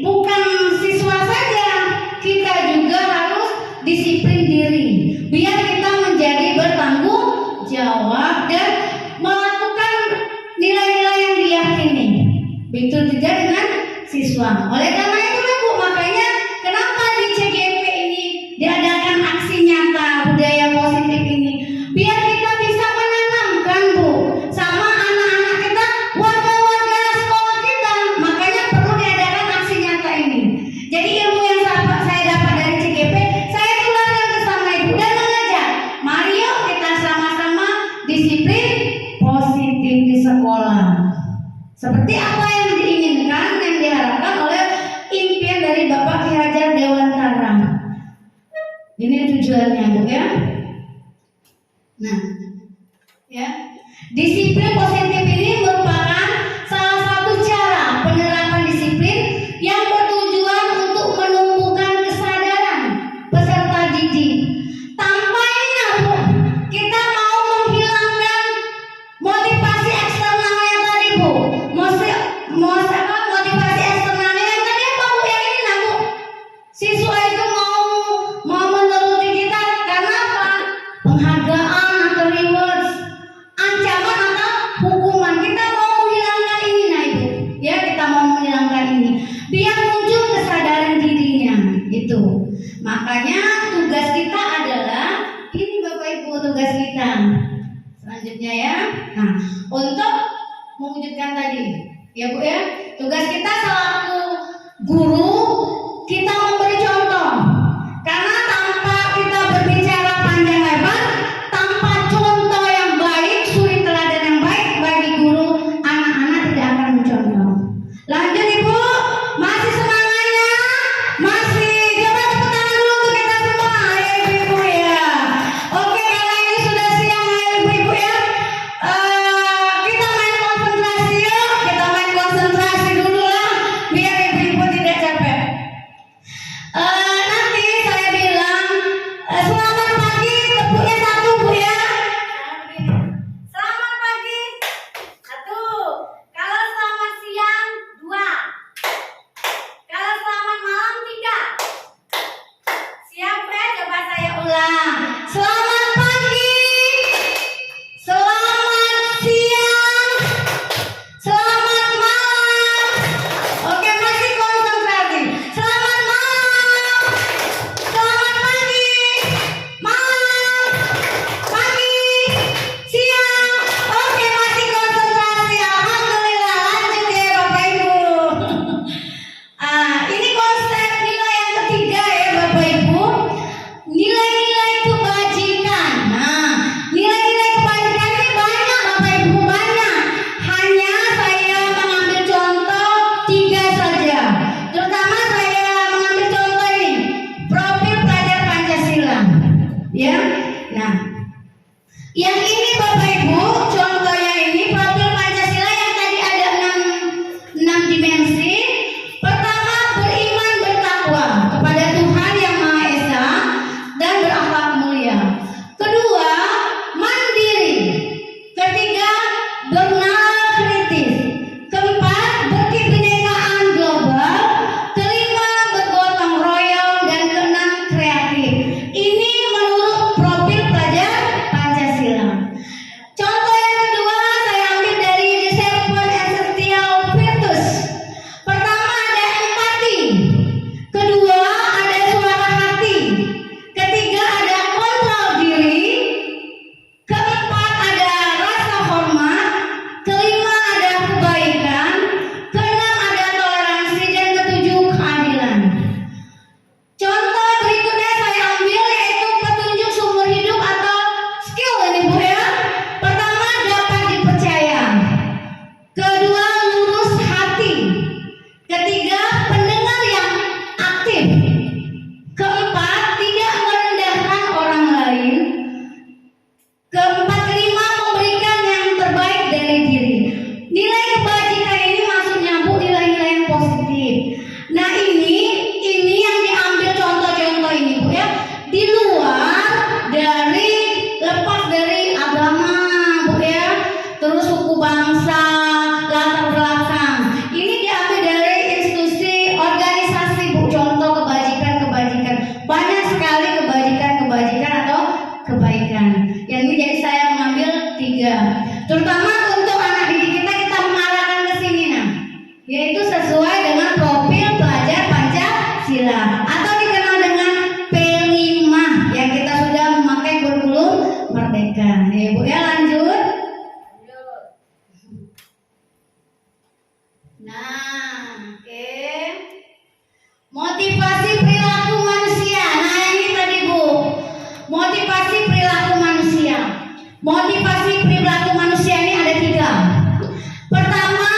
bukan siswa saja, kita juga harus disiplin diri, biar kita menjadi bertanggung jawab dan melakukan nilai-nilai yang diyakini. Begitu juga dengan siswa. Oleh karena itu Bu, makanya kenapa di CGP ini diadakan aksi nyata budaya positif ini, biar kita bisa menanamkan Bu sama anak-anak kita, warga-warga sekolah kita. Makanya perlu diadakan aksi nyata ini. Jadi ilmu yang saya dapat dari CGP, saya tularkan bersama Ibu dan mengajak, mari yuk kita sama-sama disiplin positif di sekolah. Seperti apa yang diinginkan, yang diharapkan oleh impian dari Bapak Ki Hajar Dewantara. Ini tujuannya Bu ya. Nah, ya, disiplin positif ini merupakan salah satu cara penerapan disiplin yang bertujuan untuk menumbuhkan kesadaran peserta didik. Tanpa ini Bu, kita mau menghilangkan motivasi eksternalnya tadi Bu. Motivasi eksternalnya yang tadi apa Bu? Yang ini nah Bu, siswa itu mau menuruti kita karena apa? Penghargaan atau rewards, ancaman atau hukuman. Kita mau menghilangkan ini nah Ibu. Ya, kita mau menghilangkan ini biar muncul kesadaran dirinya itu. Makanya tugas kita adalah ini Bapak Ibu, tugas kita selanjutnya ya. Nah, untuk mewujudkan tadi ya Bu ya, tugas kita selaku guru, kita memberi contoh. Karena tanpa kita berbicara panjang lebar, tanpa contoh yang baik, suri teladan yang baik bagi guru, anak-anak tidak akan mencontoh. Lanjut Ibu. ya. Nah, yang ini Bapak Ibu, contohnya ini profil Pancasila yang tadi ada 6 dimensi. Pertama, beriman bertakwa kepada Tuhan Yang Maha Esa dan berakhlak mulia. Kedua, mandiri. Ketiga, bernalar kritis. Keempat, berkebinekaan global. Kelima, bergotong royong. Dan keenam, kreatif. Ini menurut profil pelajar Pancasila. Contoh yang kedua saya ambil dari The Seven Essential Virtues. Pertama ada empati, kedua ada suara hati, ketiga ada kontrol diri, keempat ada rasa hormat, kelima ada kebaikan, keenam ada toleransi, dan ketujuh keadilan. Contoh berikutnya saya ambil yaitu petunjuk sumber hidup atau skill ini Bu ya. Pertama, dapat dipercaya. Kedua, lurus hati. Ketiga, pendengar yang aktif. Keempat, tidak merendahkan orang lain. Kelima, memberikan yang terbaik dari diri. Nilai kebajikan ini maksudnya Bu, nilai-nilai yang positif. Nah ini yang diambil contoh-contoh ini Bu ya, di luar dari, lepas dari agama Bu ya, terus suku bangsa, latar belakang. Ini diambil dari institusi organisasi Bu, contoh kebajikan-kebajikan. Banyak sekali kebajikan-kebajikan atau kebaikan. Yang ini jadi saya mengambil 3. Terutama untuk anak didik kita mengarahkan ke sini nah, yaitu sesuai dengan profil pelajar Pancasila atau dikenal dengan P5 yang kita sudah memakai kurikulum Merdeka. Ya Bu ya, lanjut. Nah, oke. Motivasi perilaku manusia. Nah, ini tadi Bu. Motivasi perilaku manusia. Motivasi perilaku manusia ini ada 3. Pertama,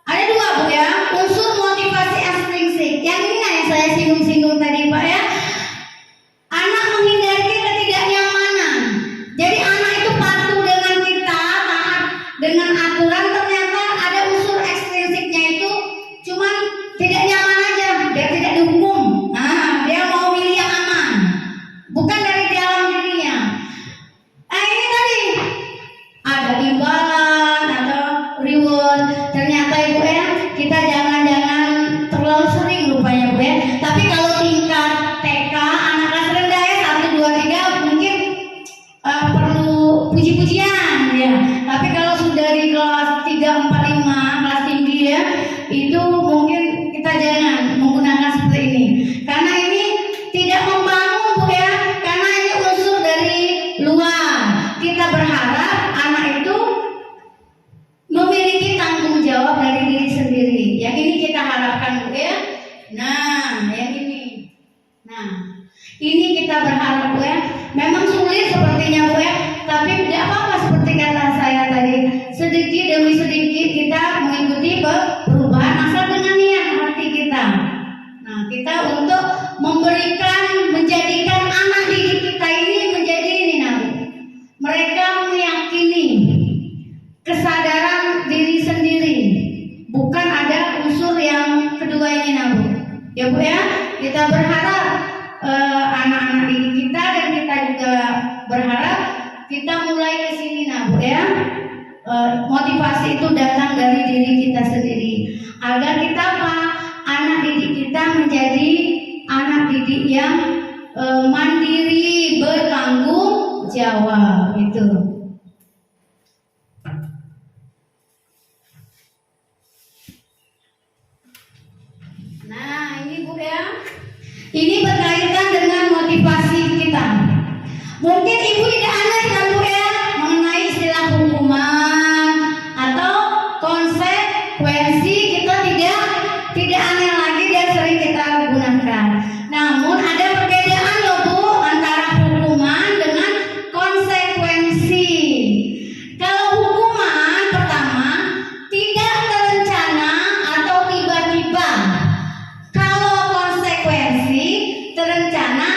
ada 2 Bu ya. Unsur motivasi ekstrinsik. Yang ini yang saya singgung-singgung tadi Pak ya. Anak menghindari ketidaknyamanan. Jadi anak itu patuh dengan kita, taat dengan aturan, ternyata ada unsur ekstrinsiknya itu cuman tidak nyaman aja, dia tidak dihukum. Nah, dia mau milih yang aman, bukan dari dalam dirinya. Ini tadi ada imbalan atau reward. Ternyata Ibu ya, kita jangan terlalu sering rupanya Bu ya. Tapi kalau tingkat TK anak kelas rendah ya 1, 2, 3 mungkin perlu puji-pujian ya. Tapi kalau sudah di kelas 3, 4, 5 kelas tinggi ya, itu mungkin kita jangan menggunakan seperti ini. Karena ini tidak membangun Bu ya. Karena ini unsur dari luar. Kita berharap anak itu memiliki tanggung jawab dari diri sendiri. Yang ini kita harapkan Bu ya. Nah, yang ini. Nah, ini kita berharap Bu ya. Memang sulit sepertinya Bu ya, tapi tidak apa-apa seperti kata saya tadi. Sedikit demi sedikit kita mengikuti perubahan asal dengan niat hati kita. Nah, kita untuk memberikan, menjadikan anak didik kita ini menjadi ini nah Bu. Mereka meyakini kesadaran diri sendiri, bukan ada unsur yang kedua ini nah Bu. Ya Bu ya, kita berharap anak-anak didik kita dan kita juga berharap kita mulai ke sini nah Bu ya. Motivasi itu datang dari diri kita sendiri agar kita apa? Anak didik kita menjadi anak didik yang mandiri, bertanggung jawab gitu. Nah, ini Bu ya. Ini berkaitan dengan motivasi kita. Mungkin Ibu tidak aneh kan Bu ya mengenai istilah hukuman atau konsekuensi, kita tidak aneh lagi dan sering kita gunakan. Namun ada perbedaan loh Bu antara hukuman dengan konsekuensi. Kalau hukuman pertama tidak terencana atau tiba-tiba. Kalau konsekuensi terencana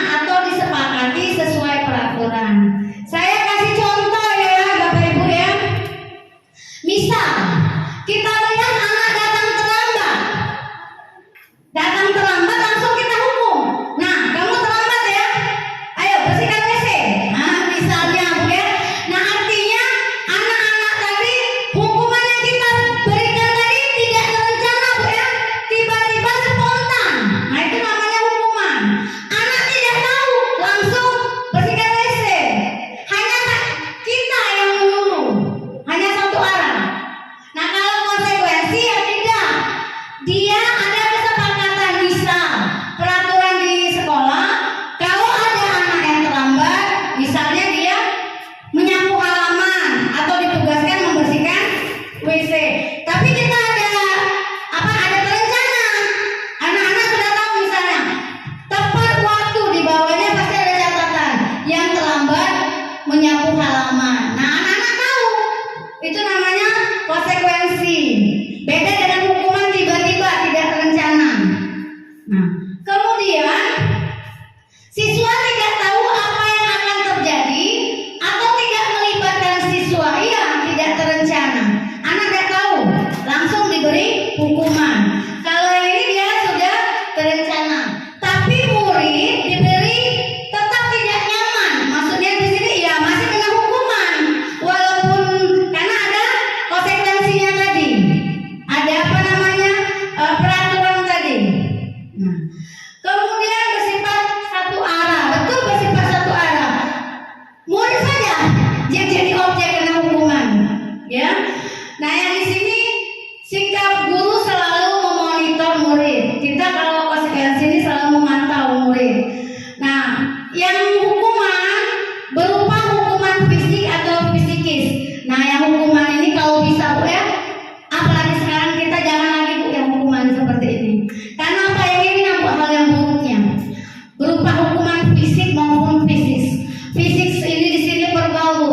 dia ada kesepakatan, misal peraturan di sekolah, kalau ada anak yang terlambat, misalnya dia menyapu halaman atau ditugaskan membersihkan WC, tapi kita ada terencana, anak-anak sudah tahu misalnya tepat waktu di bawahnya pasti ada catatan yang terlambat menyapu halaman. Nah, anak-anak tahu itu namanya konsekuensi. Beda dengan hukuman tiba-tiba tidak terencana. Nah, kemudian siswa tidak tahu apa yang akan terjadi atau tidak melibatkan siswa, iya tidak terencana. Anak tidak tahu, langsung diberi hukuman. Kalau yang ini dia sudah terencana, tapi murid diberi tetap tidak nyaman. Maksudnya di sini ya masih kena hukuman, walaupun karena ada konsekuensinya tadi, ada apa namanya peraturan tadi. Nah, kemudian bersifat satu arah, betul bersifat satu arah. Murid saja yang jadi objek kena hukuman, ya. Nah, yang di sini sikap guru selalu memonitor murid. Kita kalau konsekuensi ini selalu memantau murid. Nah, yang hukuman berupa hukuman fisik atau psikis. Nah, yang hukuman ini kalau bisa Bu ya, apalagi sekarang kita jangan lagi Bu yang hukuman seperti ini. Karena apa yang ini Bu, hal yang buruknya berupa hukuman fisik maupun fisis. Fisik ini di sini berbau Bu.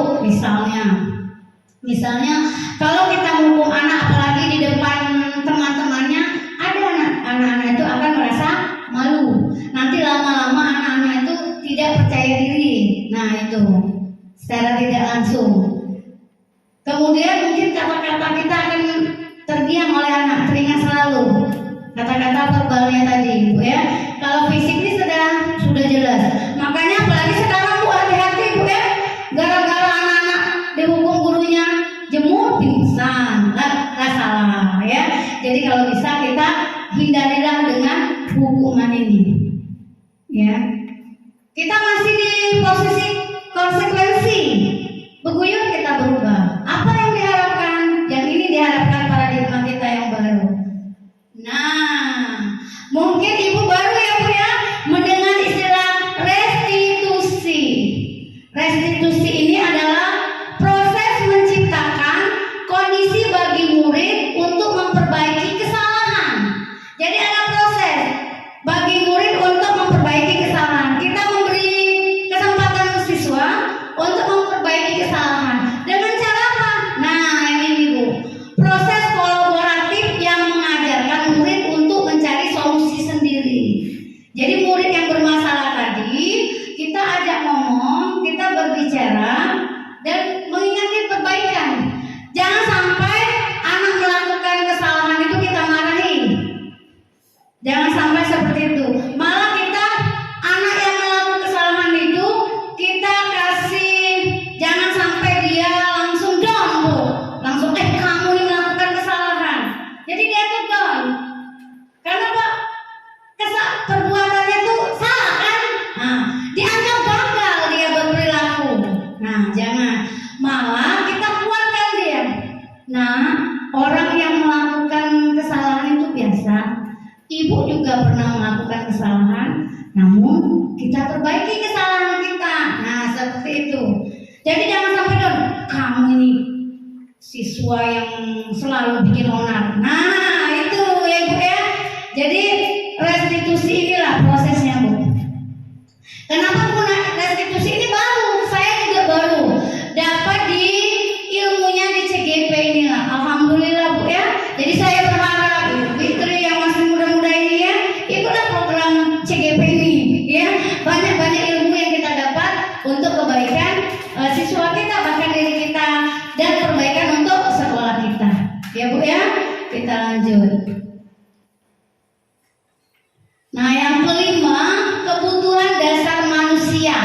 Misalnya kalau kita menghukum anak apalagi di depan teman-temannya, ada anak-anak itu akan merasa malu. Nanti lama-lama anak-anak itu tidak percaya diri. Nah, itu secara tidak langsung. Kemudian mungkin kata-kata kita akan terdiam oleh anak, teringat selalu kata-kata verbalnya tadi Bu ya. Kalau fisik ini sudah jelas. Makanya apalagi sekarang Bu, hati-hati Bu ya. Gara-gara anak-anak dihukum gurunya jemur pingsan, nggak salah ya. Jadi kalau bisa kita hindarilah dengan hukuman ini ya. Kita masih di posisi konsekuensi, beguyur kita berubah. Apa yang diharapkan? Yang ini diharapkan paradigma kita yang baru. Nah, mungkin Ibu baru ya Bu ya mendengar istilah restitusi. Restitusi ini adalah proses menciptakan kondisi bagi murid untuk memperbaiki kesalahan. Jadi ada proses bagi murid untuk memperbaiki kesalahan. Kita memberi kesempatan siswa untuk memperbaiki kesalahan. Dengan cara apa? Nah, ini Bu. Proses kolaboratif yang mengajarkan murid untuk mencari solusi sendiri. Jadi murid yang bermasalah tadi, kita ajak ngomong, kita berbicara, dan mengingatkan perbaikan. Jangan sampai anak melakukan kesalahan itu kita marahi. Jangan sampai seperti itu. Malah kita anak yang melakukan kesalahan itu kita kasih, jangan sampai dia langsung down Bu. Langsung kamu ini melakukan kesalahan. Jadi dia tuh down. Karena Pak perbuatannya itu salah kan? Nah, dianggap gagal dia berperilaku. Nah, jangan. Malah kita kuatkan dia. Nah, orang yang melakukan kesalahan itu biasa. Ibu juga pernah melakukan kesalahan, namun kita perbaiki kesalahan kita. Nah, seperti itu. Jadi jangan sampai dong, kamu ini siswa yang selalu bikin onar. Nah, itu ya Bu ya. Jadi restitusi inilah prosesnya Bu. Kenapa guna restitusi ini baru? Saya juga baru dapat di ilmunya di CGP inilah. Alhamdulillah Bu ya. Jadi saya berharap Fitri yang masih muda-muda ini ya, ikutlah program CGP ini ya. Banyak-banyak ilmu yang kita dapat untuk kebaikan siswa kita, bahkan diri kita, dan perbaikan untuk sekolah kita. Ya Bu ya. Kita lanjut. Nah, yang kelima, kebutuhan dasar manusia.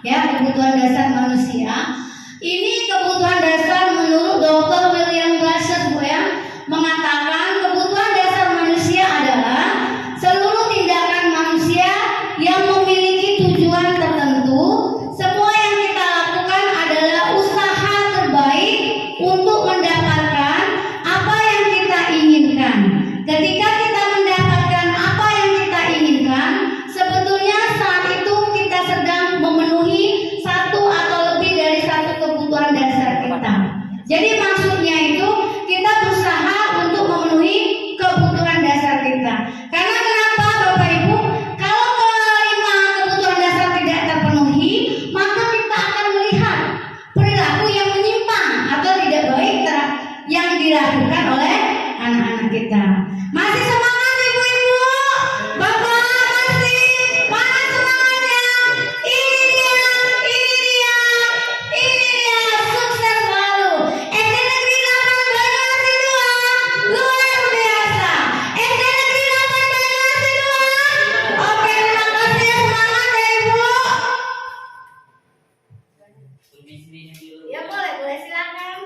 Ya, kebutuhan dasar manusia. Ini kebutuhan dasar menurut Dr. William Glasser Bu ya, mengatakan kebutuhan dasar manusia adalah seluruh tindakan manusia yang memiliki tujuan tertentu. Semua yang kita lakukan adalah usaha terbaik untuk mendapatkan apa yang kita inginkan. Ketika kita kita. Masih semangat ibu-ibu, bapak masih mana semangatnya? Ini dia, sukses selalu. SD Negeri 8 Banyuwangi 2, luar biasa. SD Negeri 8 Banyuwangi 2. Oke, terima kasih, semangat ya ibu. Ya boleh silakan.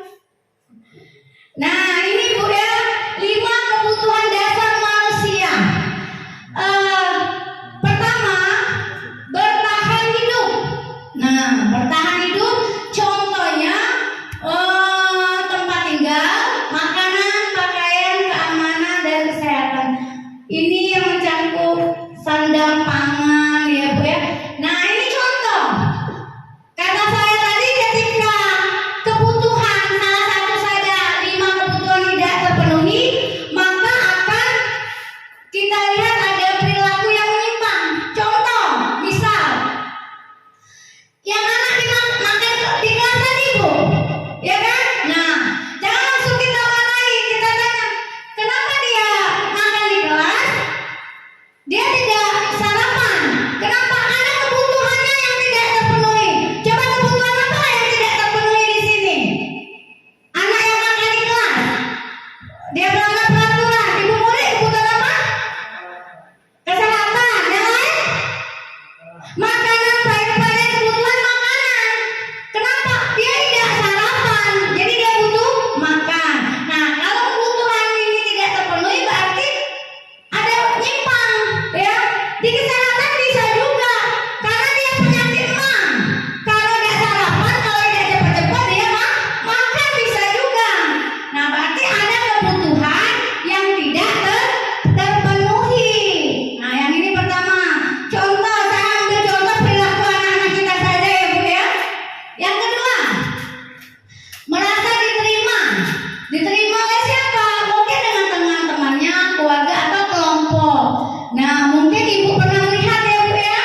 Nah ini bu ya, 5 kebutuhan dasar manusia. Pertama, bertahan hidup. Nah, bertahan hidup contohnya tempat tinggal, makanan, pakaian, keamanan, dan kesehatan. Ini yang mencakup sandang pangan ya bu ya. Nah ini contoh. Kata saya tadi ketika kebutuhan salah satu saja 5 kebutuhan tidak terpenuhi, maka akan kita lihat ada perilaku yang menyimpang. Contoh, misal yang anak makan di kelas tadi bu, ya kan? Nah, jangan langsung kita marahi, kita tanya, kenapa dia makan di kelas? Dia tidak sarapan. Kenapa? Ada kebutuhannya yang tidak terpenuhi. Coba kebutuhan apa yang tidak terpenuhi di sini? Anak yang makan di kelas, dia melanggar peraturan. Ibu murid kebutuhan apa? Kesehatan, yang lain? Makanan, baik-baik kebutuhan makanan. Kenapa? Dia tidak sarapan, jadi dia butuh makan. Nah, kalau kebutuhan ini tidak terpenuhi berarti ada nyimpang, ya. Di kesehatan bisa juga, karena dia penyakit mah. Kalau dia sarapan, kalau dia cepat-cepat dia makan bisa juga. Nah, berarti ada kebutuhan yang tidak terpenuhi. Nah, yang ini pertama. Contoh, saya ambil contoh perilaku anak-anak kita saja ya bu ya. Yang kedua, merasa diterima. Diterima oleh siapa? Mungkin dengan teman-temannya, keluarga atau kelompok. Nah, mungkin ibu pernah melihat ya bu ya.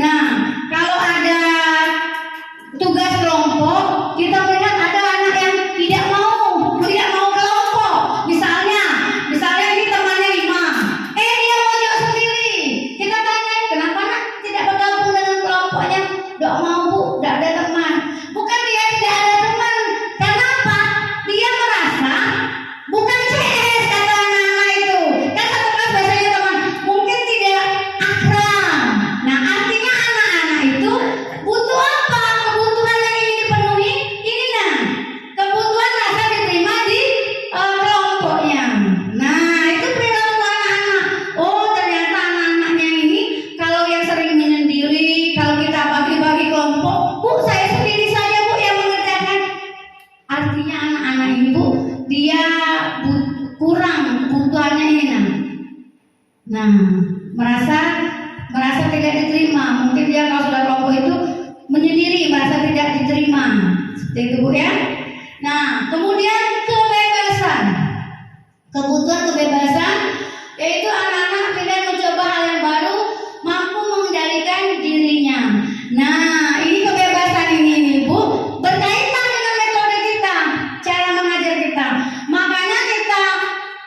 Nah, kalau ada tugas kelompok, kita melihat ada anak yang tidak mau kelompok. Misalnya ini temannya 5, dia mau jauh sendiri. Kita tanya, kenapa nak tidak bergabung dengan kelompoknya? Tidak mau bu, tidak ada teman. Bukan dia tidak ada teman. Kenapa? Dia merasa bukan CS kata anak-anak itu. Kan satu kelas biasanya teman, mungkin tidak akrab. Nah, artinya anak-anak itu butuh apa? Kebutuhan yang ingin dipenuhi ini nah. Kebutuhan rasa diterima di kelompoknya. Nah, itu perilaku anak-anak. Oh, ternyata anak-anaknya ini kalau yang sering menyendiri, kalau kita bagi-bagi kelompok, bu saya sendiri saja bu yang mengerjakan. Artinya anak-anak ini bu, dia kurang kebutuhannya ini nah. merasa tidak diterima. Mungkin dia kalau sudah kelompok itu menyendiri, merasa tidak diterima. Seperti itu bu ya. Nah, kemudian kebebasan. Kebutuhan kebebasan yaitu anak-anak tidak mencoba hal yang baru, mampu mengendalikan dirinya. Nah, ini kebebasan ini bu berkaitan dengan metode kita, cara mengajar kita. Makanya kita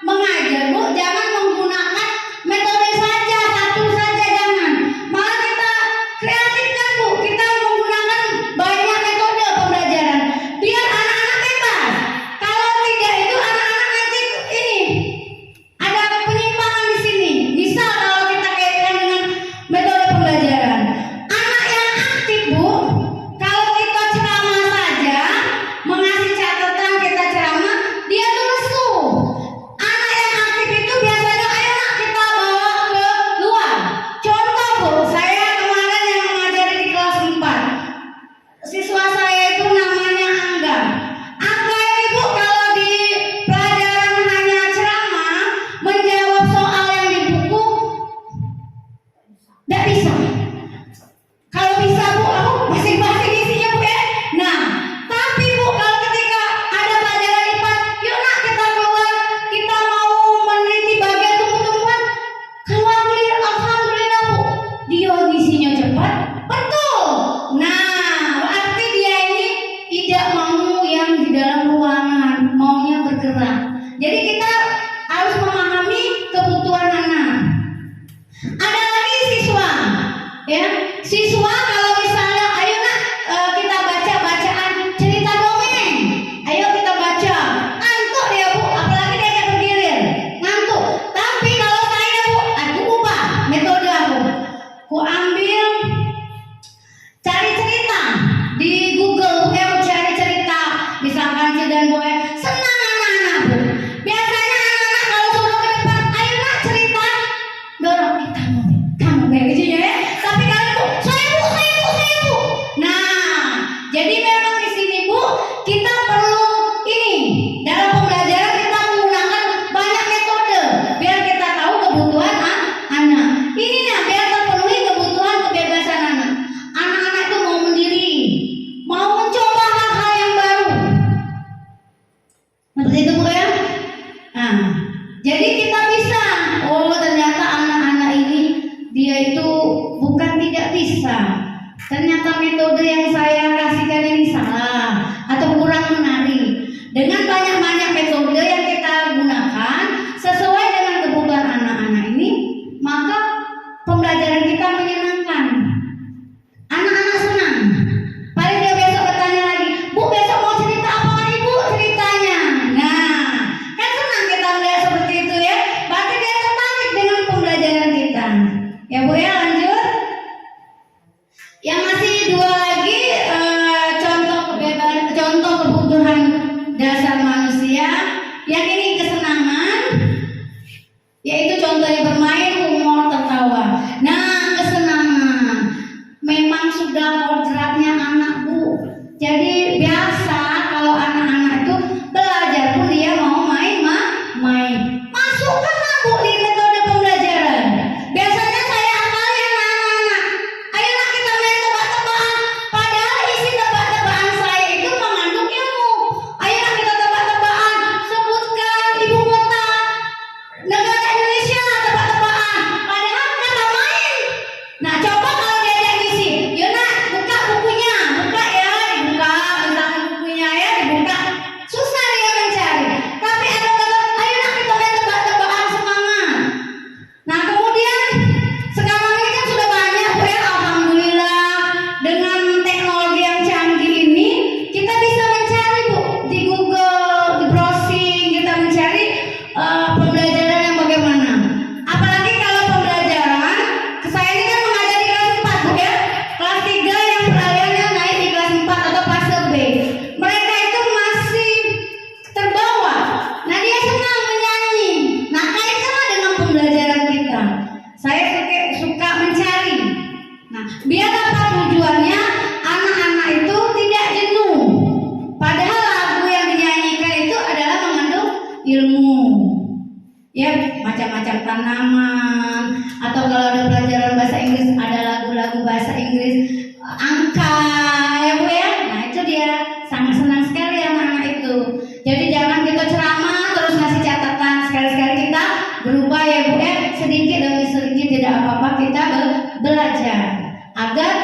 mengajar bu, jangan menggunakan metode saja, satu saja jangan. Malah kita kreatifkan bu, kita menggunakan banyak metode pembelajaran biar anak-anak bebas. Kalau tidak itu anak-anak nanti ini ada Siswa kalau misalnya, ayo nak kita baca bacaan cerita dongeng. Ayo kita baca. Ngantuk dia bu, apalagi dia kayak bergilir, ngantuk. Tapi kalau saya bu, aku ubah metode aku. Aku ambil cari cerita di Google, aku cari cerita. Misalkan si dan boy senang anak-anak bu. Biasanya anak-anak kalau suruh ke depan, ayo nak cerita, dorong kamu kayak gitu ya. Tapi kalau bu, saya bu. Nah, jadi memang di sini bu, kita perlu ini dalam pembelajaran kita menggunakan banyak metode biar kita tahu kebutuhan anak. Ini nah biar terpenuhi kebutuhan kebebasan anak. Anak-anak itu mau mandiri, mau mencoba hal-hal yang baru. Seperti itu bu ya. Nah, jadi kita bisa. Oh ternyata anak-anak ini dia itu bukan tidak bisa. Ternyata metode yang saya kasihkan ini salah atau kurang menarik. Dengan banyak-banyak metode yang kita gunakan sesuai dengan kebutuhan anak-anak ini, maka pembelajaran kita menyenangkan. Anak-anak senang. Paling dia besok bertanya lagi, bu besok mau cerita apa lagi bu ceritanya. Nah, kan senang kita melihat seperti itu ya. Berarti dia tertarik dengan pembelajaran kita. Ya bu ya, lanjut. Yang masih dua lagi contoh kebutuhan dasar manusia. Yang ini kesenangan, yaitu contohnya bermain, humor, tertawa. Nah, kesenangan memang sudah kodratnya anak bu. Jadi biasa kalau anak-anak itu belajar pun dia mau main. Masukkan bu di metode pembelajaran. Biasanya saya akali anak-anak. Ayo nak kita main tebak-tebakan. Padahal isi tebak-tebakan saya itu mengandung ilmu. Ayo nak kita tebak-tebakan. Sebutkan ibu kota negara Indonesia, tebak-tebakan. Padahal kata main. Nah coba kalau diajak ngisi, yuk nak buka bukunya, buka ya, dibuka, misalkan bukunya ya dibuka. Susah dia mencari. Tapi ada kata, ayo nak kita main tebak-tebakan, semangat. Nah kemudian sekarang ini kan sudah banyak ya, alhamdulillah dengan teknologi yang canggih ini kita bisa mencari bu di Google, di browsing, kita mencari pembelajaran yang bagaimana. Apalagi kalau pembelajaran, saya ini kan mengajar di kelas 4 bu ya, kelas 3 yang peralihannya naik di kelas 4 atau fase B. Mereka itu masih terbawa. Nah dia senang menyanyi. Nah kaitkanlah dengan pembelajaran kita. Saya suka mencari. Nah biar apa tujuannya, anak-anak itu tidak jenuh. Padahal lagu yang dinyanyikan itu adalah mengandung ilmu. Ya macam-macam tanaman, atau kalau ada pelajaran bahasa Inggris ada lagu-lagu bahasa Inggris, angka ya bu ya. Nah itu dia sangat senang sekali anak-anak itu. Jadi jangan kita ceramah terus ngasih catatan, sekali-sekali kita berubah ya bu ya, sedikit demi sedikit, tidak apa-apa kita belajar agar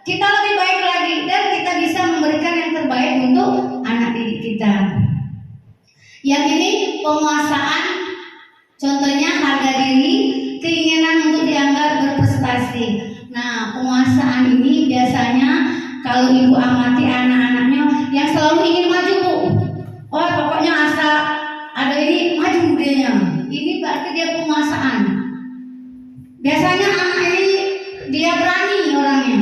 kita lebih baik lagi dan kita bisa memberikan yang terbaik untuk anak didik kita. Yang ini penguasaan, contohnya harga diri, keinginan untuk dianggap berprestasi. Nah, penguasaan ini biasanya kalau ibu amati anak-anaknya yang selalu ingin maju bu. Oh pokoknya asal ada ini maju dianya. Ini berarti dia penguasaan. Biasanya anak ini dia berani orangnya.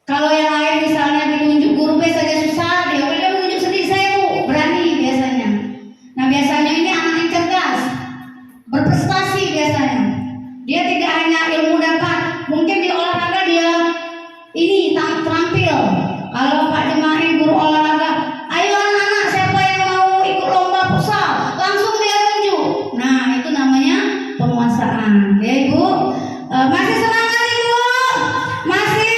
Kalau yang lain misalnya ditunjuk guru B saja susah, dia menunjuk sendiri, saya bu berani biasanya. Nah biasanya ini anak yang cerdas, berprestasi biasanya. Dia tidak hanya ilmu dapat, mungkin di olahraga dia ini terampil. Kalau Pak Jemain guru olahraga, ayo anak-anak siapa yang mau ikut lomba futsal, langsung dia tunjuk. Nah itu namanya penguasaan. Ya ibu, masih semangat ibu, masih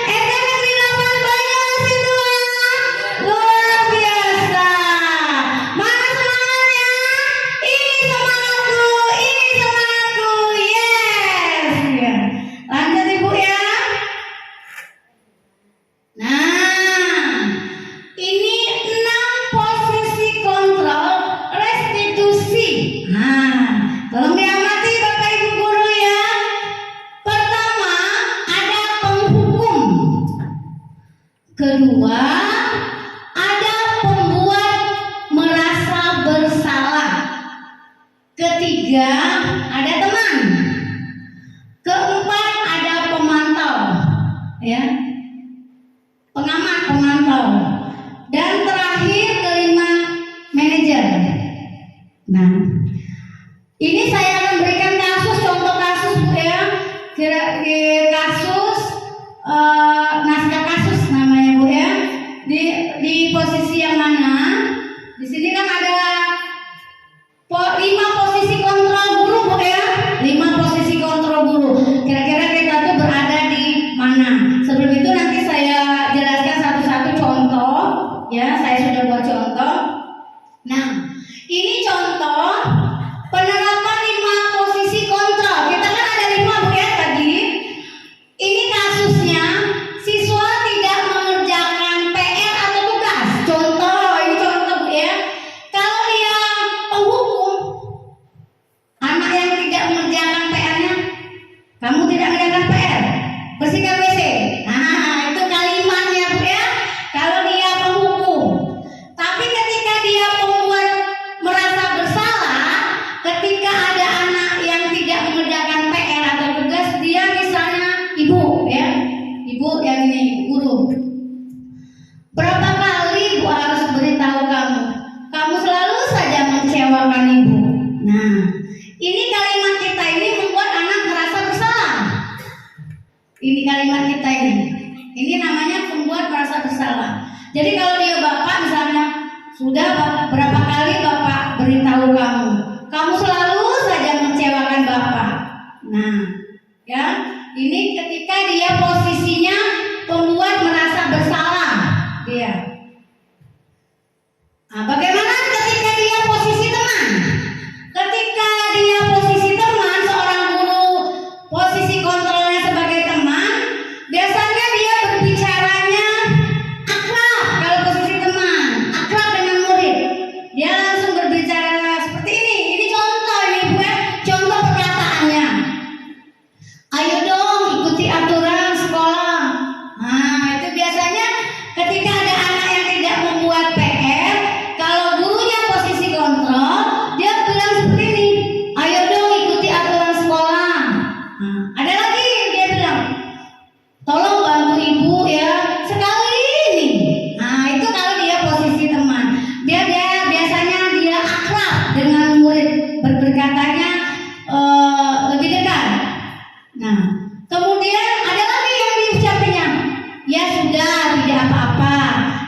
SD Negeri 8 Banyuasin 2, luar biasa. Mana semangatnya? Ini semangatku, yes. Ya. ketiga ada teman, keempat ada pemantau, ya, pengamat pemantau, dan terakhir kelima manajer. Nah, ini saya akan berikan kasus, contoh kasus Bu ya, kasus naskah kasus namanya Bu ya. Di posisi yang mana? Di sini kan ada 5 posisi kontrol guru Bu ya, 5 posisi kontrol guru. Kira-kira kita tuh berada di mana? Sebelum itu nanti saya jelaskan satu-satu contoh. Ya, saya sudah buat contoh. Nah, ini contoh penerapan 5 posisi kontrol. Kita kan ada 5 Bu ya tadi. Ini kasusnya siswa tidak mengerjakan PR atau tugas. Contoh, ini contoh Bu ya. Kalau dia penghukum, anak yang tidak mengerjakan PR-nya, kamu tidak mengerjakan PR, bersihkan WC. Nah, itu kalimatnya Bu ya. Kalau dia penghukum. Tapi ketika dia membuat merasa bersalah, ketika ada anak yang tidak mengerjakan PR atau tugas, dia misalnya ibu ya, ibu yang ini guru. Berapa kali Bu harus beritahu kamu? Kamu selalu saja mengecewakan ibu. Nah, ini kalimat kita ini membuat anak merasa bersalah. Ini kalimat kita ini. Ini namanya membuat merasa bersalah. Jadi kalau dia bapak misalnya, sudah berapa kali bapak beritahu kamu? Kamu selalu saja mengecewakan bapak. Nah, ya, ini ketika dia posisinya pembuat merasa bersalah dia. Nah, bagaimana ketika dia posisi teman? Ketika dia posisi teman, seorang guru posisi kontrolnya sebagai teman, biasanya dia berbicaranya akrab. Kalau posisi teman, akrab dengan murid, dia langsung berbicara seperti ini. Ini contoh ini Bu ya, contoh perkataannya. Ayo dong ikuti aturan sekolah. Nah, itu biasanya ketika ada anak yang tidak membuat PR, kalau gurunya posisi kontrol, dia bilang seperti ini. Ayo dong ikuti aturan sekolah. Nah, ada lagi dia bilang, tolong bantu ibu ya sekali ini. Nah, itu kalau dia posisi teman. Dia biasanya dia akrab dengan murid, berkatanya lebih dekat. Nah, kemudian ada lagi yang diucapkannya. Ya sudah, tidak apa-apa.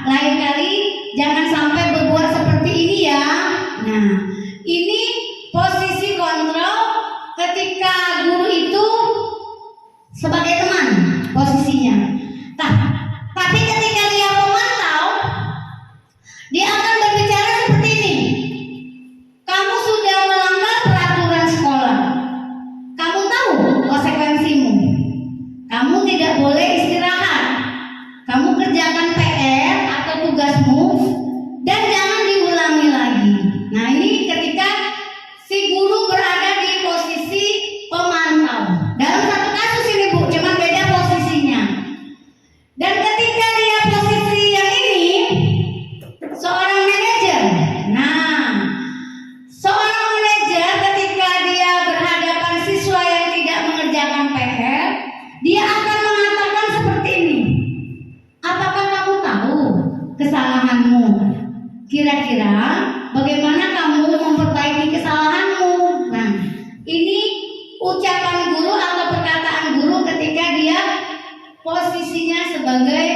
Lain kali jangan sampai berbuat seperti ini ya. Nah, ini posisi kontrol ketika guru itu sebagai teman posisinya. Nah, tapi ketika dia memantau, dia akan berbicara seperti ini. Kamu sudah melanggar peraturan sekolah. Kamu tahu konsekuensimu. Kamu tidak boleh istirahat. Kamu kerjakan PR atau tugasmu dan jangan diulangi lagi. Nah, ini ketika si guru berada di posisi pemantau. Dalam satu kasus ini Bu, cuma beda posisinya. Dan ketika dia posisi yang ini, seorang manajer. Nah, seorang manajer ketika dia berhadapan siswa yang tidak mengerjakan PR, dia akan mengatakan seperti ini. Apakah kamu tahu kesalahanmu? Kira-kira bagaimana kamu memperbaiki kesalahanmu? Nah, ini ucapan guru atau perkataan guru ketika dia posisinya sebagai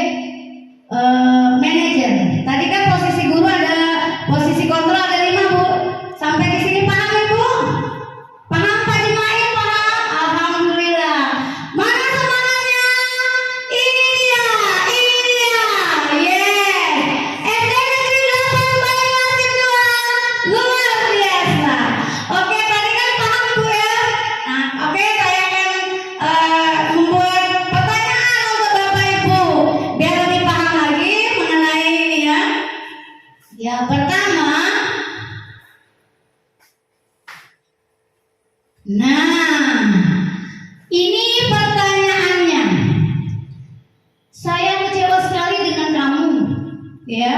manajer. Tadi kan posisi guru ada posisi kontrol ada 5 Bu. Sampai di sini paham Ibu? Paham Pak Jimain? Paham? Alhamdulillah. Mana semangatnya? Ini dia, ini dia. Yes. SD Negeri 8 Banyuwangi 2. Luar biasa. Oke, tadi kan paham Bu ya? Nah, oke, saya akan membuat pertanyaan untuk Bapak Ibu biar lebih paham lagi mengenai ini ya. Ya, pertama, nah, ini pertanyaannya. Saya kecewa sekali dengan kamu. Ya,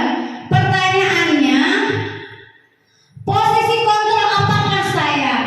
pertanyaannya, posisi kontrol apakah saya?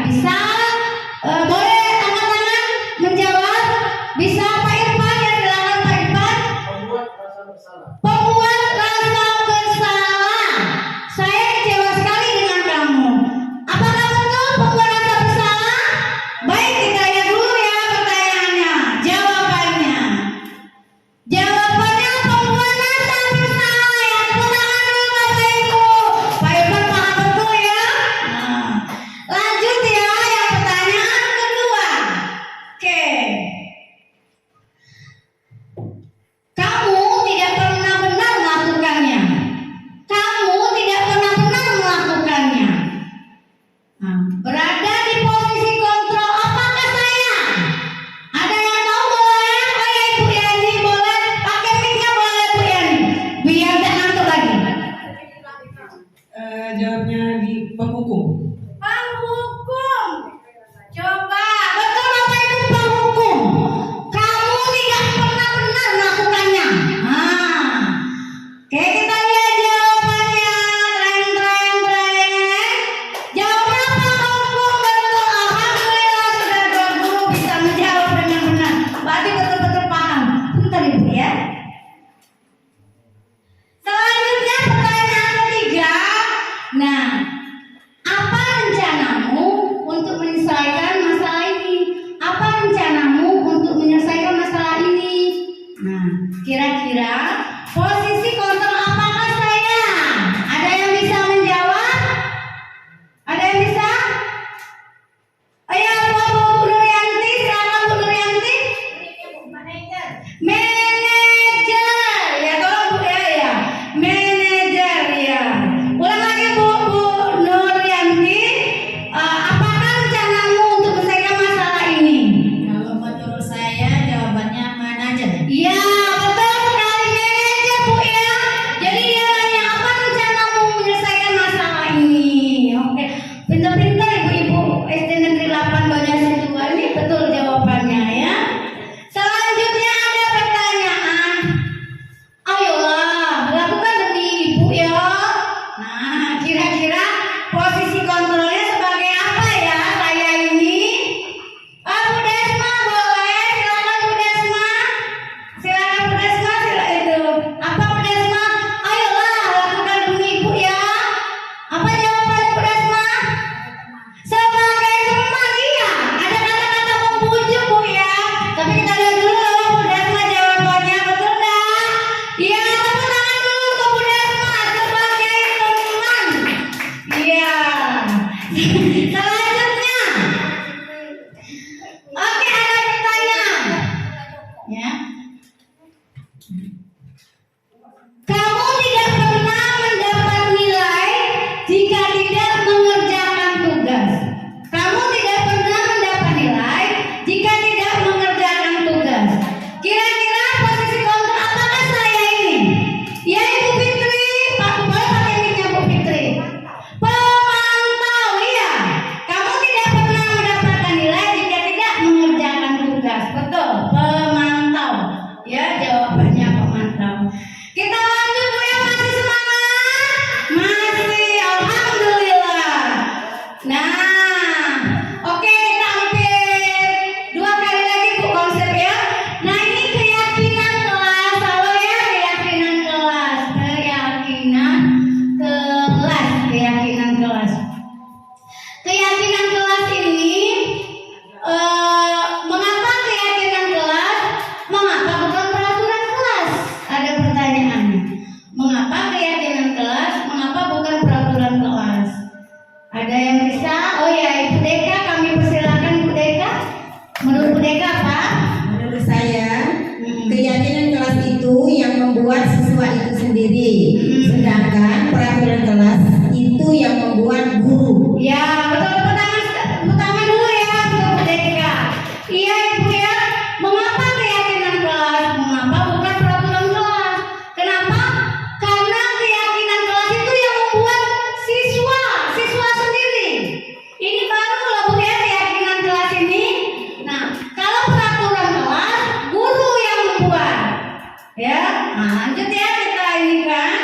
lanjut ya kita ini kan.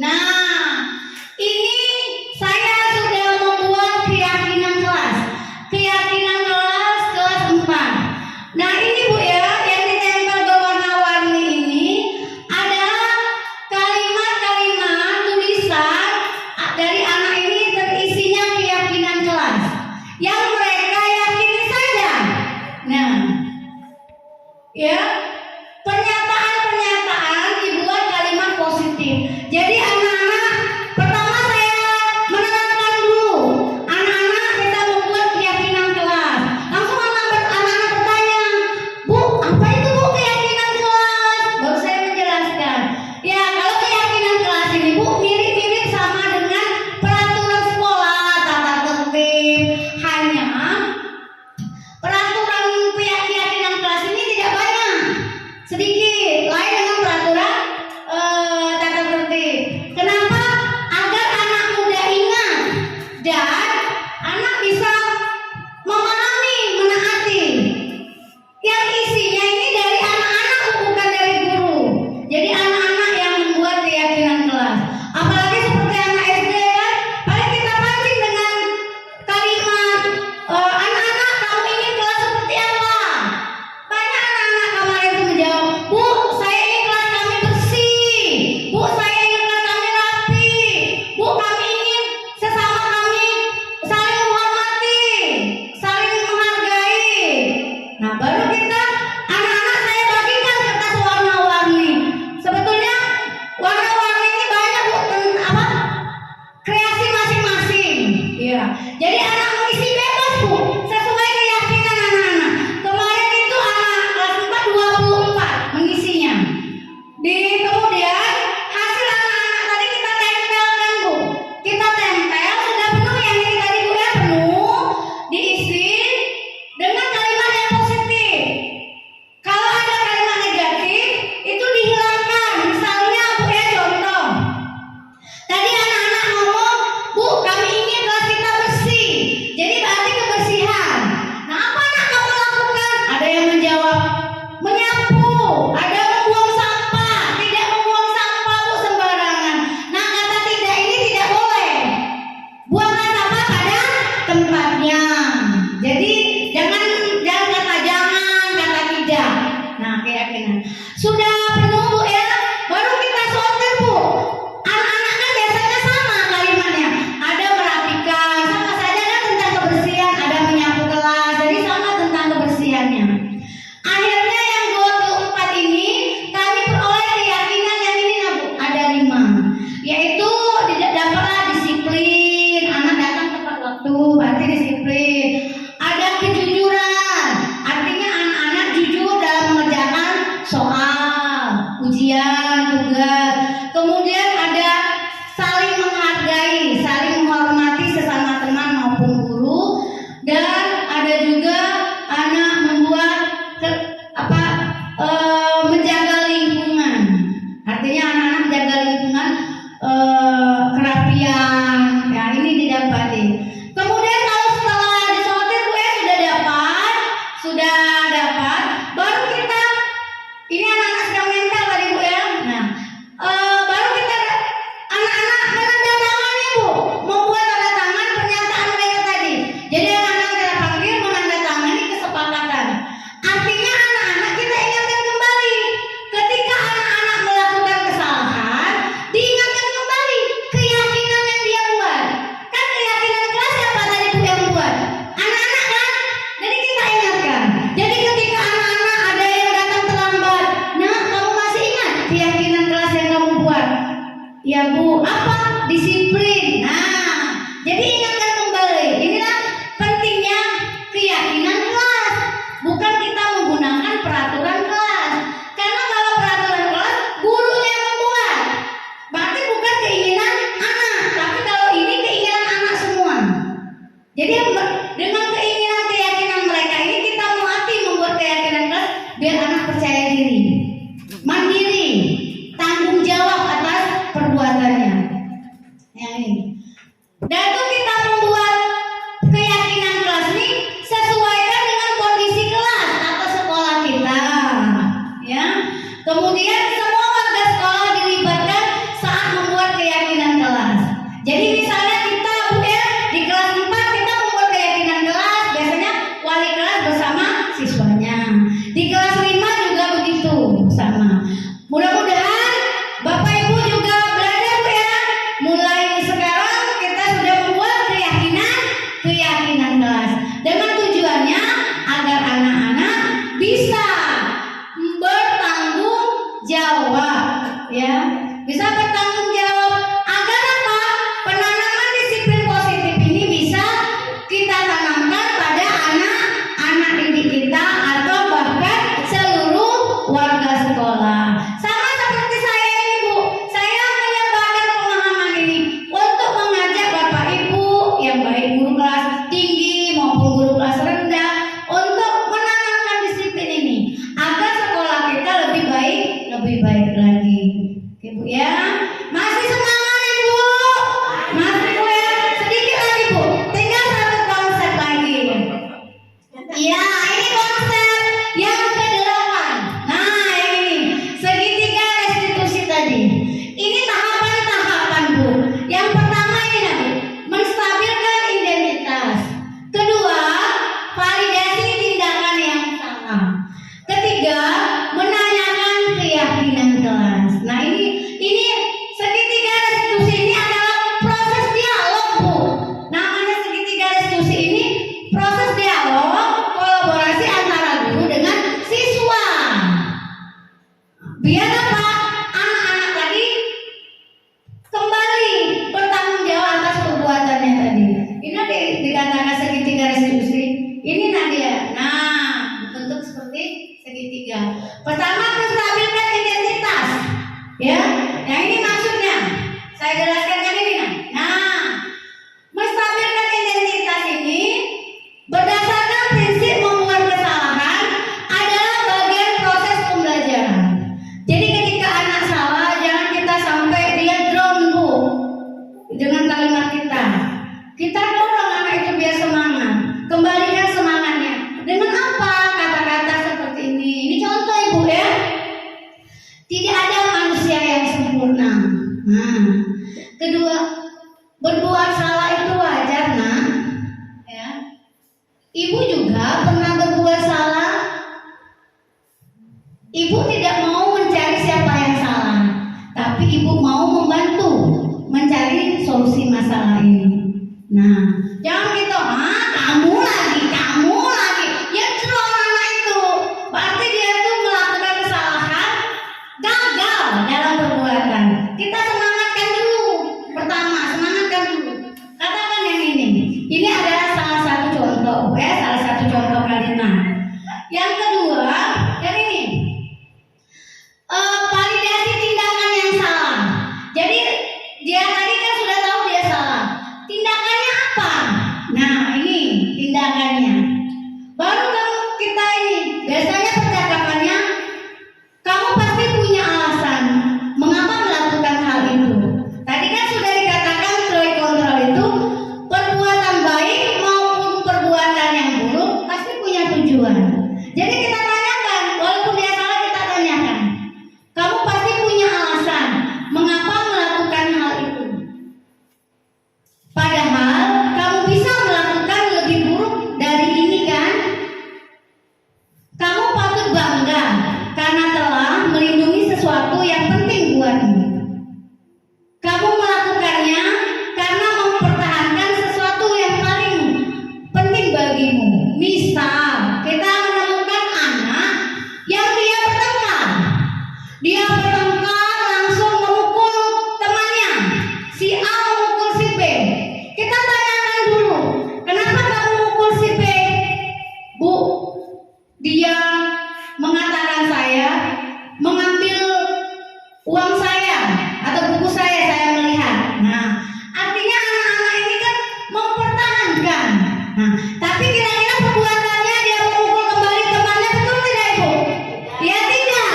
Nah, ini saya sudah membuat keyakinan kelas. Keyakinan kelas 4. Nah, ini Bu ya, yang ditempel berwarna-warni ini adalah kalimat-kalimat tulisan dari anak ini terisinya keyakinan kelas yang mereka yakini saja. Nah, ya, pernyataan-pernyataan dibuat kalimat positif. Jadi anak-anak, pertama saya menerangkan dulu. Anak-anak kita membuat keyakinan kelas. Langsung anak-anak bertanya, Bu, apa itu Bu keyakinan kelas? Baru saya menjelaskan. Ya, kalau keyakinan kelas ini Bu mirip-mirip sama dengan peraturan sekolah, tata tertib. Hanya peraturan keyakinan kelas ini tidak banyak, sedikit lain dengan peraturan tata tertib. Kenapa? Agar anak muda ingat dan anak bisa memahami, menaati. Yang isinya ini dari anak-anak bukan dari guru. Jadi anak-anak yang membuat keyakinan kelas. Apalagi seperti anak SD kan, paling kita pancing dengan kalimat anak-anak kamu ingin kelas seperti apa? Banyak anak-anak kemarin itu menjawab, Bu, saya ingin kelas kami bersih. Bu, saya ingin kelas kami rapi. Bu, kami ingin sesama kami saling menghormati, saling menghargai. Nah, baru kita anak-anak saya bagikan kertas warna-warni. Sebetulnya warna-warni ini banyak Bu, apa? Kreasi masing-masing. Ya. Jadi anak mengisi bebas Bu, sesuai keyakinan anak-anak. Kemarin itu anak kelas 4 24 mengisinya. Kemudian hasil anak-anak tadi kita tempelkan Bu. Kita tempel sudah penuh yang ini tadi Bu ya, penuh diisi dengan kalimat yang positif. Kalau ada kalimat negatif itu dihilangkan. Misalnya Bu ya, contoh. Tadi anak-anak ngomong, Bu, kami ingin kelas kita bersih. Jadi berarti kebersihan. Nah, apa anak kamu lakukan? Ada yang menjawab, menyapu. Ada membuang sampah. Tidak membuang sampah Bu sembarangan. Nah, kata tidak ini tidak boleh. Buangkan sampah pada tempatnya. Jadi jangan kata jangan, kata tidak. Nah, keyakinan. Sudah penuh Bu ya, baru kita sortir Bu. Anak-anak kan biasanya sama kalimatnya. Ada merapikan, sama saja kan tentang kebersihan. Ada menyapu kelas, jadi sama tentang kebersihannya. Akhirnya yang 24 ini kami peroleh keyakinan yang ini Bu, ada 5. Yaitu dapatlah disiplin, anak datang tepat waktu, berarti disiplin. Ada kejujuran, artinya anak-anak jujur dalam mengerjakan soal, ujian, tugas. Kemudian ada saling menghargai, saling menghormati sesama teman maupun guru. Dan ada juga anak membuat menjaga lingkungan. Artinya anak-anak menjaga lingkungan, kerapian. Ya, ini didapati. Kemudian kalau setelah disortir Bu ya sudah dapat, baru kita ini anak-anak sedang mental tadi Bu ya. Nah, baru kita anak-anak menandatangani Bu, membuat tanda tangan pernyataan mereka tadi. Jadi anak-anak kita panggil menandatangani kesepakatan. Artinya anak-anak kita ingatkan kembali, ketika anak-anak melakukan kesalahan, diingatkan kembali keyakinan yang dia buat. Kan keyakinan kelas siapa tadi Bu yang buat? Anak-anak kan? Jadi kita ingatkan. Jadi ketika anak-anak ada yang datang terlambat, nah kamu masih ingat keyakinan kelas yang kamu buat? Ya Bu, apa? Disiplin. Nah, jadi ingatkan kembali. Inilah pentingnya keyakinan kelas. Bukan kita menggunakan peraturan kelas. Karena kalau peraturan kelas, gurunya yang membuat. Berarti bukan keinginan anak, tapi kalau ini keinginan anak semua. Jadi dengan keinginan keyakinan mereka ini kita melatih membuat keyakinan kelas biar anak percaya diri, mandiri, tanggung jawab atas perbuatannya. Yang ini. Dan itu kita membuat keyakinan kelas ini sesuaikan dengan kondisi kelas atau sekolah kita. Ya. Kemudian semua Ya, ini konsep yang ke-8. Nah, yang ini segitiga restitusi tadi. Ini tahapan-tahapan, Bu. Yang pertama ini, Bu, menstabilkan identitas. Kedua, validasi tindakan yang salah. Ketiga, menanyakan keyakinan kelas. Nah, ini segitiga restitusi ini adalah proses dialog, Bu. Namanya segitiga restitusi ini proses dialog kolaborasi antara guru dengan siswa. Biar apa? Anak-anak tadi kembali bertanggung jawab atas perbuatannya tadi. Ini dikatakan segitiga restitusi. Ini Nadia. Nah, bentuk seperti segitiga. Pertama, menstabilkan identitas. Ya, yang ini maksudnya. Saya jelaskan yang ini. Nah, menstabilkan identitas ini berdasarkan prinsip membuat kesalahan adalah bagian proses pembelajaran. Jadi ketika anak salah, jangan kita sampai dia down, Bu, dengan kalimat kita. Kita dorong anak itu biar semangat, kembalikan semangatnya. Dengan apa? Kata-kata seperti ini. Ini contoh, Ibu, ya. Tidak ada manusia yang sempurna. Nah, kedua, berbuat salah itu wajar, Nak. Ya. Ibu juga pernah berbuat salah. Ibu tidak mau mencari siapa yang salah, tapi ibu mau membantu mencari solusi masalah ini. Nah, jangan gitu, kamu lagi. Ya jelas anak itu. Berarti dia itu melakukan kesalahan, gagal dalam perbuatan. Kita semangatkan dulu. Pertama, semangatkan dulu. Katakan yang ini. Ini adalah salah satu contoh, salah satu contoh kalimat. Yang kedua, yang ini. Validasi tindakan yang salah. Jadi dia tadi kan sudah tahu dia salah. Tindakannya apa? Nah, ini tindakannya. Baru kita ini biasanya percakapannya, kamu pasti punya alasan mengapa melakukan hal itu. Tadi kan sudah dikatakan troy kontrol itu perbuatan baik maupun perbuatan yang buruk pasti punya tujuan. Jadi kita tanyakan, walaupun dia salah kita tanyakan, kamu pasti punya alasan mengapa melakukan hal itu. Padahal kamu bisa melakukan lebih buruk dari ini kan? Kamu patut bangga karena telah melindungi sesuatu yang penting buatmu. Kamu melakukannya karena mempertahankan sesuatu yang paling penting bagimu. Misal, kita menemukan anak yang dia bertengkar. Dia bertengkar langsung memukul temannya. Si A memukul si B. Kita tanyakan dulu, kenapa kamu memukul si B? Bu, dia mengatakan saya mengambil uang saya atau buku saya melihat. Nah, artinya anak-anak ini kan mempertahankan. Nah, tapi kira-kira perbuatannya dia memukul kembali temannya, betul tidak, Ibu? Ya tidak.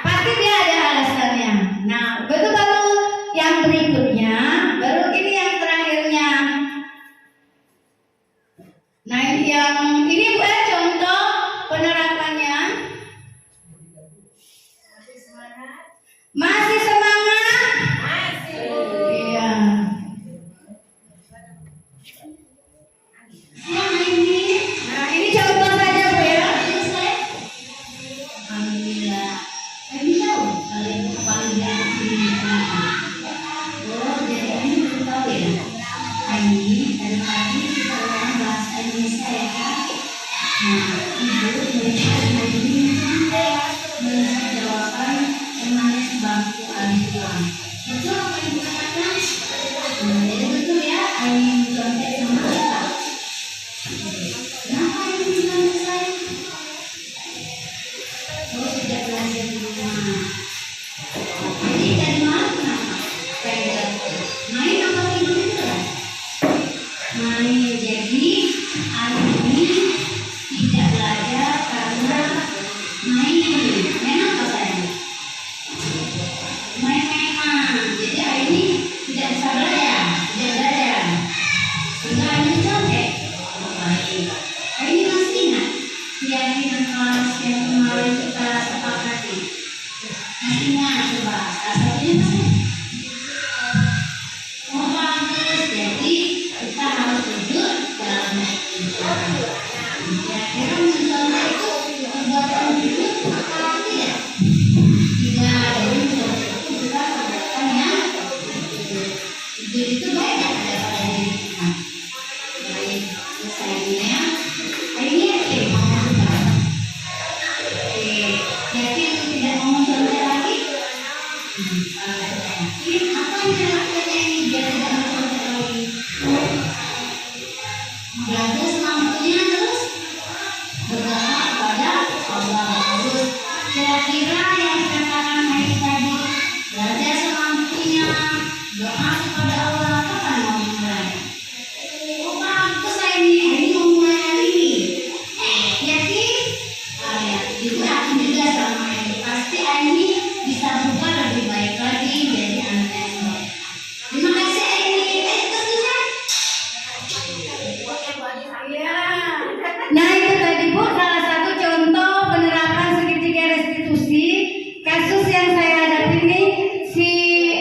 Pasti dia ada alasannya. Nah, itu baru yang berikutnya, baru ini yang terakhirnya. Nah, yang ini Bu, contoh penerapannya. Masih semangat? Iya. Nah, ini contoh saja, Bu, ya. Alhamdulillah. Ini tahu kalian validasi. Oh, jadi ini belum tahu ya. Ini dari tadi kita bahasa Indonesia ya kan. Nah, Ibu melihat ini melihat jawaban temannya sebangku Alisa. Betul apa Ibu katakan? Nah, jadi betul ya. Ini contoh sama kita. Kenapa Ibu bilang saya? Oh, tidak belajar di rumah. Jadi dari mana? Main apa tidur itu? Main. Jadi hari ini tidak belajar karena main. Main apa saya? Main-mainan. Jadi hari ini tidak bisa belajar. Tidak belajar. Sehingga hari ini contek. Hari ini masih ingat. sayangnya ini yakin tidak mau mencoba lagi. Yakin apa yang dilakukannya ini biar tidak mencoba lagi. Belajar semampunya terus berdoa kepada Allah. Terus kira-kira yang dikatakan hari tadi belajar semampunya, doa kepada Allah, kapan mau mulai? Oh bagus saya ini mau mulai hari ini. Yakin? Ya, itu yakin juga sama ini. Pasti ini bisa berubah lebih baik lagi jadi anak yang soleh. Terima kasih ini. Terusnya. Nah itu tadi Bu salah satu contoh penerapan segitiga restitusi. Kasus yang saya hadapi ini si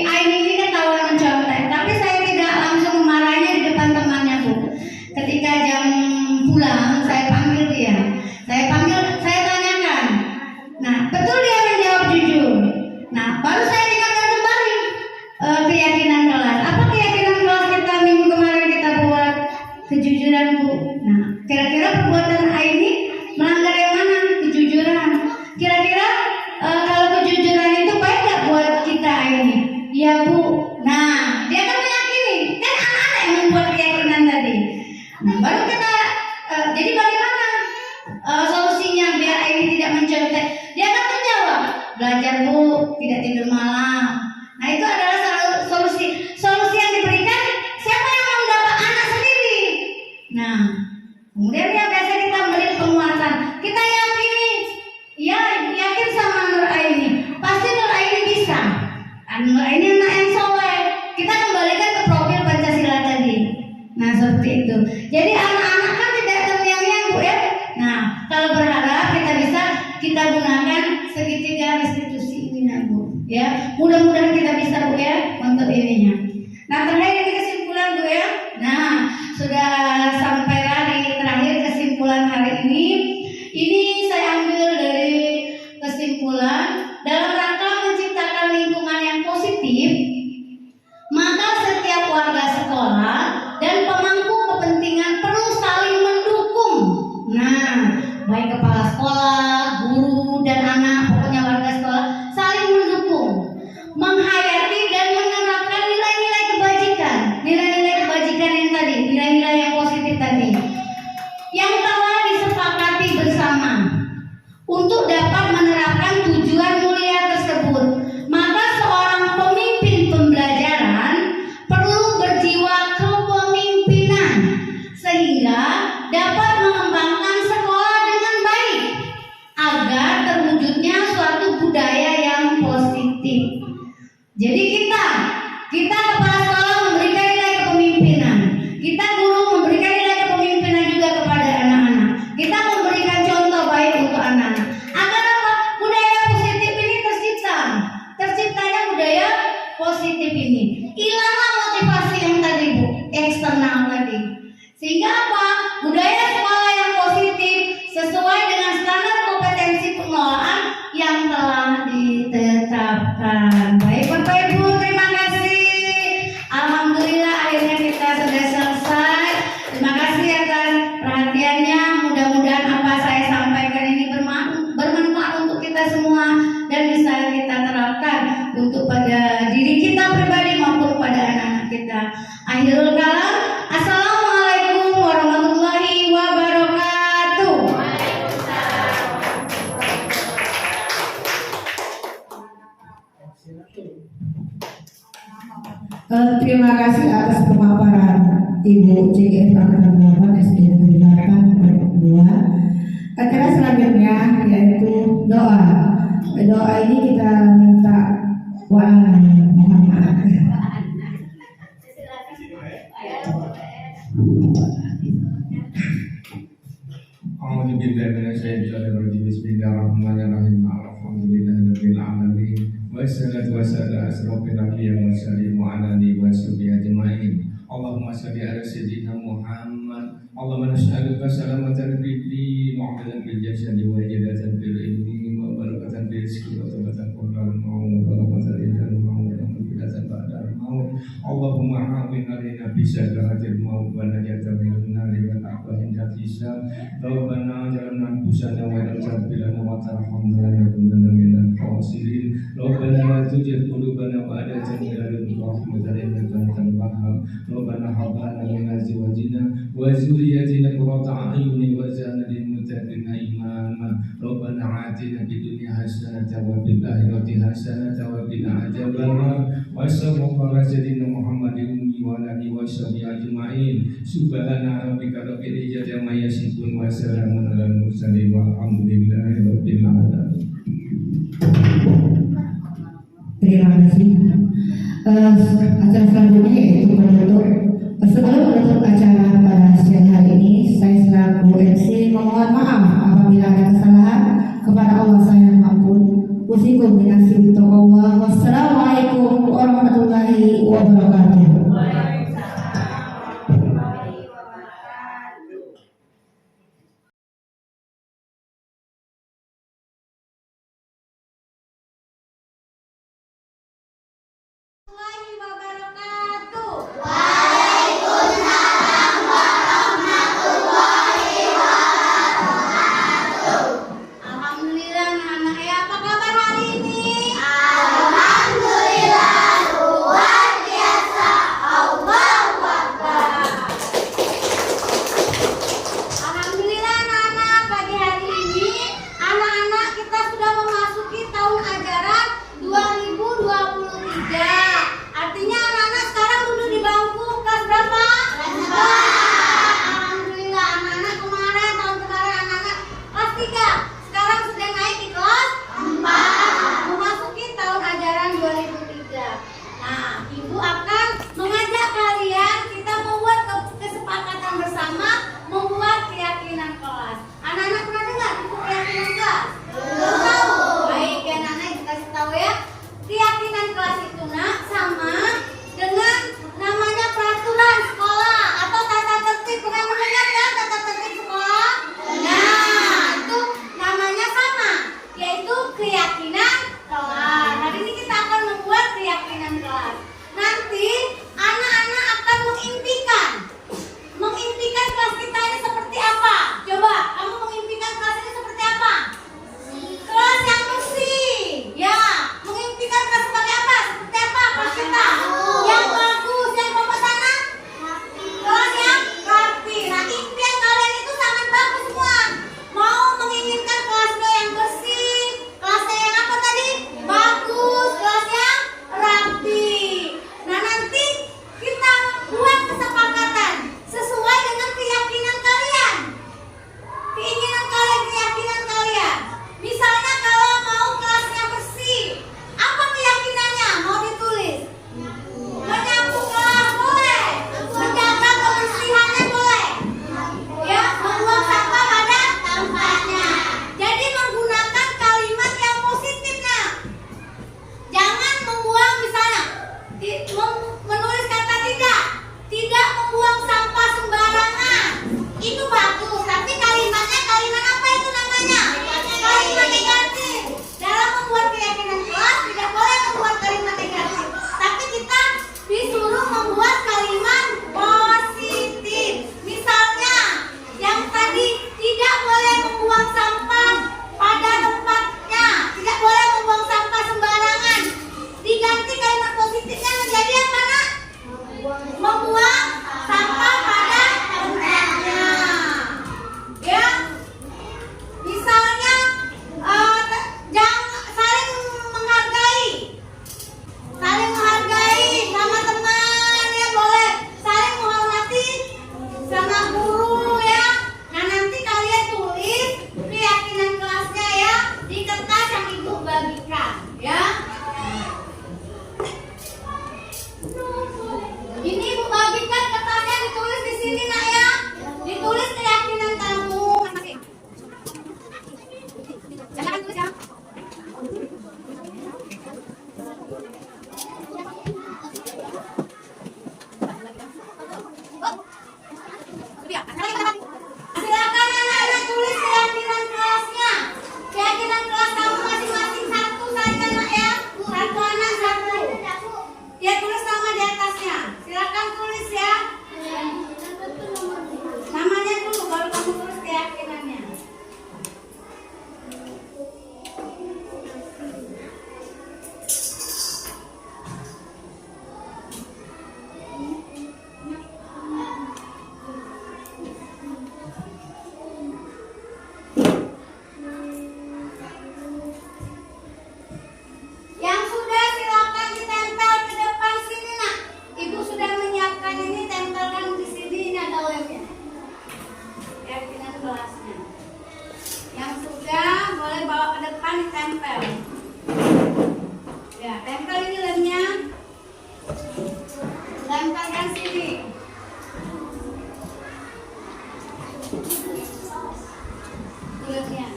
Aini ini ketahuan mencontek, tapi saya tidak langsung memarahinya di depan temannya Bu. Ketika jam pulang saya panggil dia, saya tanyakan. Nah betul dia menjawab jujur. Nah baru saya ingatkan kembali keyakinan kelas. Apa keyakinan kelas kita minggu kemarin kita buat kejujuran Bu. Nah kira-kira perbuatan Aini melanggar yang mana? Kejujuran. Kira-kira kalau kejujuran itu baik nggak buat kita Aini? Iya Bu. Nah dia kan meyakini, kan anak-anak yang membuat keyakinan tadi. Nah baru kita jadi bagaimana solusinya biar Aini tidak mencontek? Dia akan menjawab, belajar Bu, tidak tidur malam. Nah itu adalah solusi yang diberikan siapa yang mau mendapat anak sendiri. Nah kemudian yang biasa kita beri penguatan, kita yakini, ya yakin sama Nur Aini, pasti Nur Aini bisa. Nur Aini anak yang soleh. Kita kembalikan ke profil Pancasila tadi. Nah seperti itu. Jadi anak-anak kan tidak terngiang-ngiang Bu ya. Nah kalau berharap kita gunakan segitiga restitusi ini Bu ya. Mudah-mudahan kita bisa Bu ya untuk ininya. Nah terakhir ini kesimpulan Bu ya. Nah sudah sampai hari terakhir kesimpulan hari ini. Ini saya ambil dari kesimpulan dalam rangka menciptakan lingkungan yang positif, maka setiap warga sekolah dan pemangku kepentingan perlu saling mendukung. Nah, baik kepala sekolah, guru dan anak, pokoknya warga sekolah saling mendukung, menghayati dan menerapkan nilai-nilai kebajikan yang tadi, nilai-nilai yang positif tadi, yang telah disepakati bersama untuk dapat menerapkan tujuan mulia tersebut. Maka seorang pemimpin pembelajaran perlu berjiwa kepemimpinan sehingga dapat mengembangkan sekolah dengan baik agar terwujudnya suatu budaya yang positif. Jadi kita kepala sekolah memberikan nilai kepemimpinan, kita guru memberikan nilai kepemimpinan juga kepada anak-anak. Kita memberikan contoh baik untuk anak-anak. Agar apa? Budaya positif ini terciptanya budaya positif ini. Hilanglah motivasi yang tadi Bu, eksternal tadi. Sehingga apa? Budaya sekolah yang positif sesuai dengan standar kompetensi pengelolaan yang telah ditetapkan. Baik Bapak Ibu, terima kasih. Alhamdulillah akhirnya kita sudah selesai. Terima kasih atas perhatiannya. Mudah-mudahan apa saya sampaikan ini bermanfaat untuk kita semua dan bisa kita terapkan untuk pada diri kita pribadi maupun pada anak-anak kita. Akhirul kalam. Assalamualaikum warahmatullahi wabarakatuh. Terima kasih atas pemaparan Ibu CGF Angkatan 8 SD Negeri 8 Pondok 2. Acara selanjutnya yaitu doa. Doa ini kita minta mohon maaf. Bismillahirrahmanirrahim. Alhamdulillahirabbil alamin. Wassalatu wassalamu ala asrofil anbiya'i wal mursalin wa ala alihi washabihi ajma'in. Allahumma shalli ala sayyidina Muhammad. Allahumma nas'aluka salamatan fid din wa 'afiyatan fil jasadi wa hidayatan fil ilmi wa barakatan fil rizqi wa tawbatan qabla al-maut wa rahmatan indal maut wa maghfiratan ba'da al-maut. Allahumma a'in alaina bi sadaqatil maut wa najatan minan nar wa hisab. Rabbana jalna anfusana wa la taghfir lana wa tarhamna lanakunanna minal khasirin. Rabbana la tuzigh qulubana ba'da idh hadaytana wa hab lana innaka antal wahhab. Rabbana hab lana min azwajina wa dhurriyyatina qurrata a'yunin waj'alna lil muttaqina imama. Rabbana atina fid dunya hasanatan wa fil akhirati hasanatan wa qina adzabannar. Wa sallallahu ala sayyidina Muhammadin wa ala alihi wa sahbihi ajma'in. Subhana rabbika rabbil izzati amma yasifun wa salamun alal mursalin walhamdulillahi rabbil alamin. Terima kasih. Acara selanjutnya yaitu penutup. Sebelum menutup acara pada siang hari ini, saya selaku MC memohon maaf apabila ada kesalahan kepada Allah saya yang ampun. Usikum binasib taqwa. Wassalamualaikum warahmatullahi wabarakatuh. Alhamdulillah, anak-anak ya, apa kabar hari ini? Alhamdulillah, luar biasa. gelasnya. Yang sudah boleh bawa ke depan ditempel. Ya, tempel ini lemnya. Tempelkan sini. Kulitnya.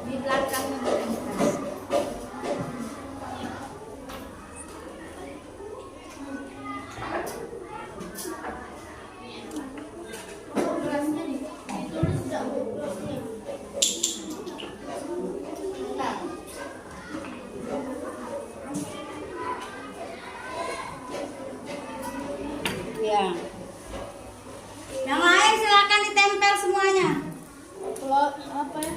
Di belakangnya ditempel. Ya. Yang lain silakan ditempel semuanya. Kalau apa ya?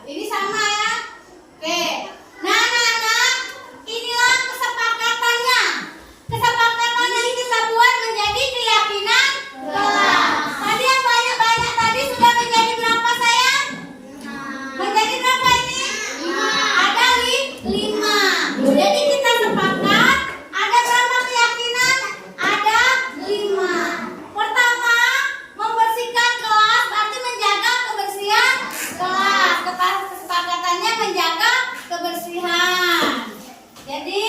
ini sama ya. Oke. Nah, anak-anak, inilah kesepakatannya. Kesepakatannya ini kita buat menjadi keyakinan kelas. Tadi yang banyak-banyak tadi sudah menjadi berapa sayang? Menjadi berapa ini? Ada 5. Jadi kita sepakat ada berapa keyakinan? Ada 5. Pertama, membersihkan kelas berarti menjaga kebersihan kelas. Kesepakatannya menjaga kebersihan. Jadi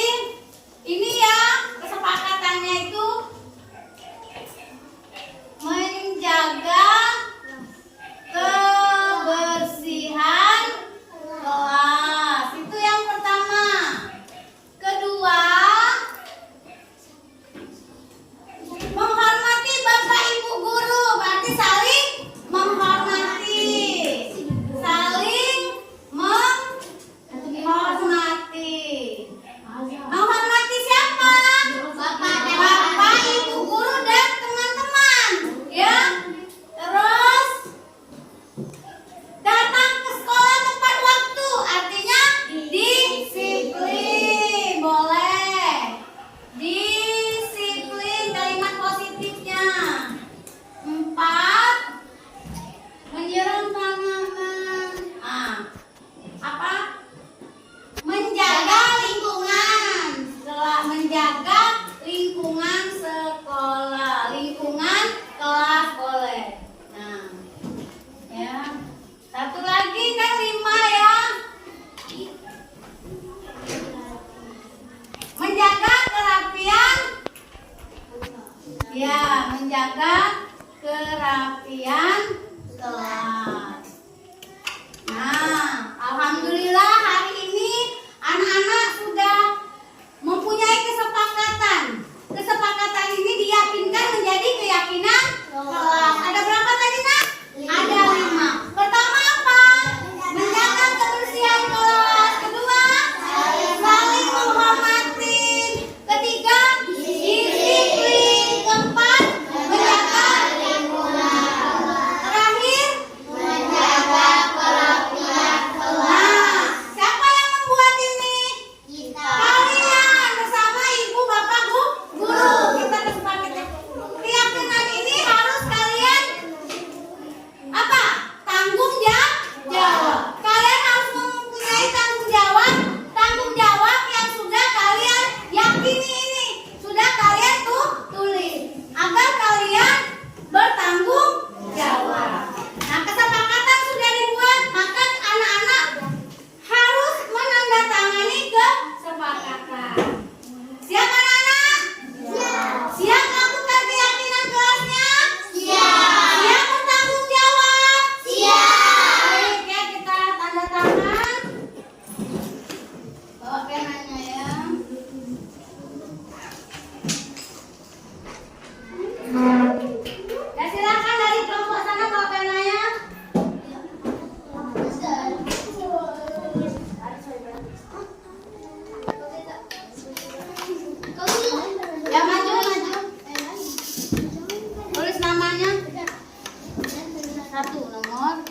ini ya kesepakatannya itu menjaga kebersihan kelas. Itu yang pertama. Kedua, menghormati Bapak Ibu guru, berarti saling menghormati. Saling menghormati. Menghormati siapa? Bapak Ibu guru dan teman-teman, ya. Terus datang ke sekolah tepat waktu, artinya disiplin. Boleh. Disiplin, kalimat positifnya. 4, menyiram tanaman. Apa? Menjaga lingkungan. Setelah menjaga lingkungan sekolah, lingkungan kelas boleh. Nah, ya. Satu lagi kan 5 ya. Menjaga kerapian. Ya, menjaga kerapian kelas. Nah, alhamdulillah hari ini anak-anak sudah mempunyai kesepakatan. Kesepakatan ini diyakinkan menjadi keyakinan kelas. Ada berapa tadi, Nak? Ada 5. Pertama apa? Menjaga kebersihan kelas. Kedua, saling menghormati. Ketiga, disiplin. Keempat, menjaga lingkungan. Terakhir, menjaga kerapian kelas. Siapa yang membuat ini? Kalian bersama ibu bapak guru. Kita kesepakatan. Keyakinan ini harus kalian apa? Tanggung jawab. Kalian harus mempunyai tanggung jawab. Tanggung jawab yang sudah kalian yakini ini. Sudah kalian tulis. Agar kalian bertanggung jawab. Nah, kesepakatan sudah dibuat, maka anak-anak harus menandatangani kesepakatan. Siap anak-anak? Siap melakukan keyakinan kelasnya? Siap. Siap bertanggung jawab? Siap. Baik ya, kita tanda tangan. Bawa penanya ya. Ya silakan dari kelompok sana bawa penanya. Ya maju. Tulis namanya. 1 nomor.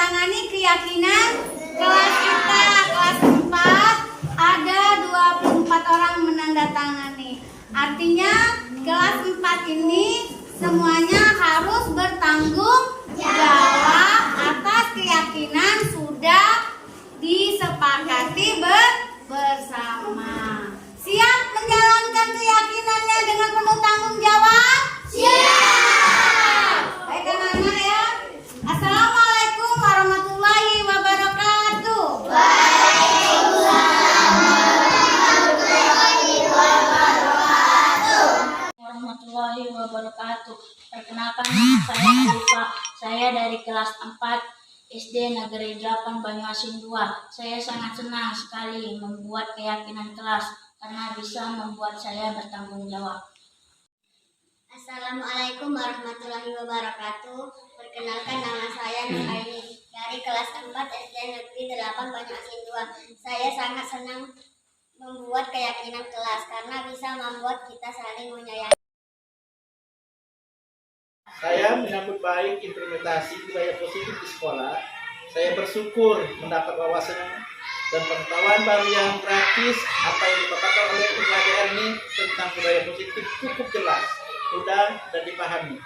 menandatangani keyakinan kelas kita, kelas 4, ada 24 orang menandatangani. Artinya kelas 4 ini semuanya harus bertanggung jawab atas keyakinan sudah disepakati bersama. Siap menjalankan keyakinannya dengan penuh tanggung jawab? Siap. Baik anak-anak ya. Assalamualaikum warahmatullahi wabarakatuh. Warahmatullahi wabarakatuh. Perkenalkan, nama saya Alifa. Saya dari kelas 4 SD Negeri 8 Banyuasin 2. Saya sangat senang sekali membuat keyakinan kelas karena bisa membuat saya bertanggung jawab. Assalamualaikum warahmatullahi wabarakatuh. Perkenalkan, nama saya Nur Aini dari kelas 4 SD Negeri 8 Banyuasin 2. Saya sangat senang membuat keyakinan kelas karena bisa membuat kita saling menyayangi. Saya menyambut baik implementasi budaya positif di sekolah. Saya bersyukur mendapat wawasan dan pengetahuan baru yang gratis. Apa yang dipaparkan oleh pembelajaran ini tentang budaya positif cukup jelas, mudah dan dipahami.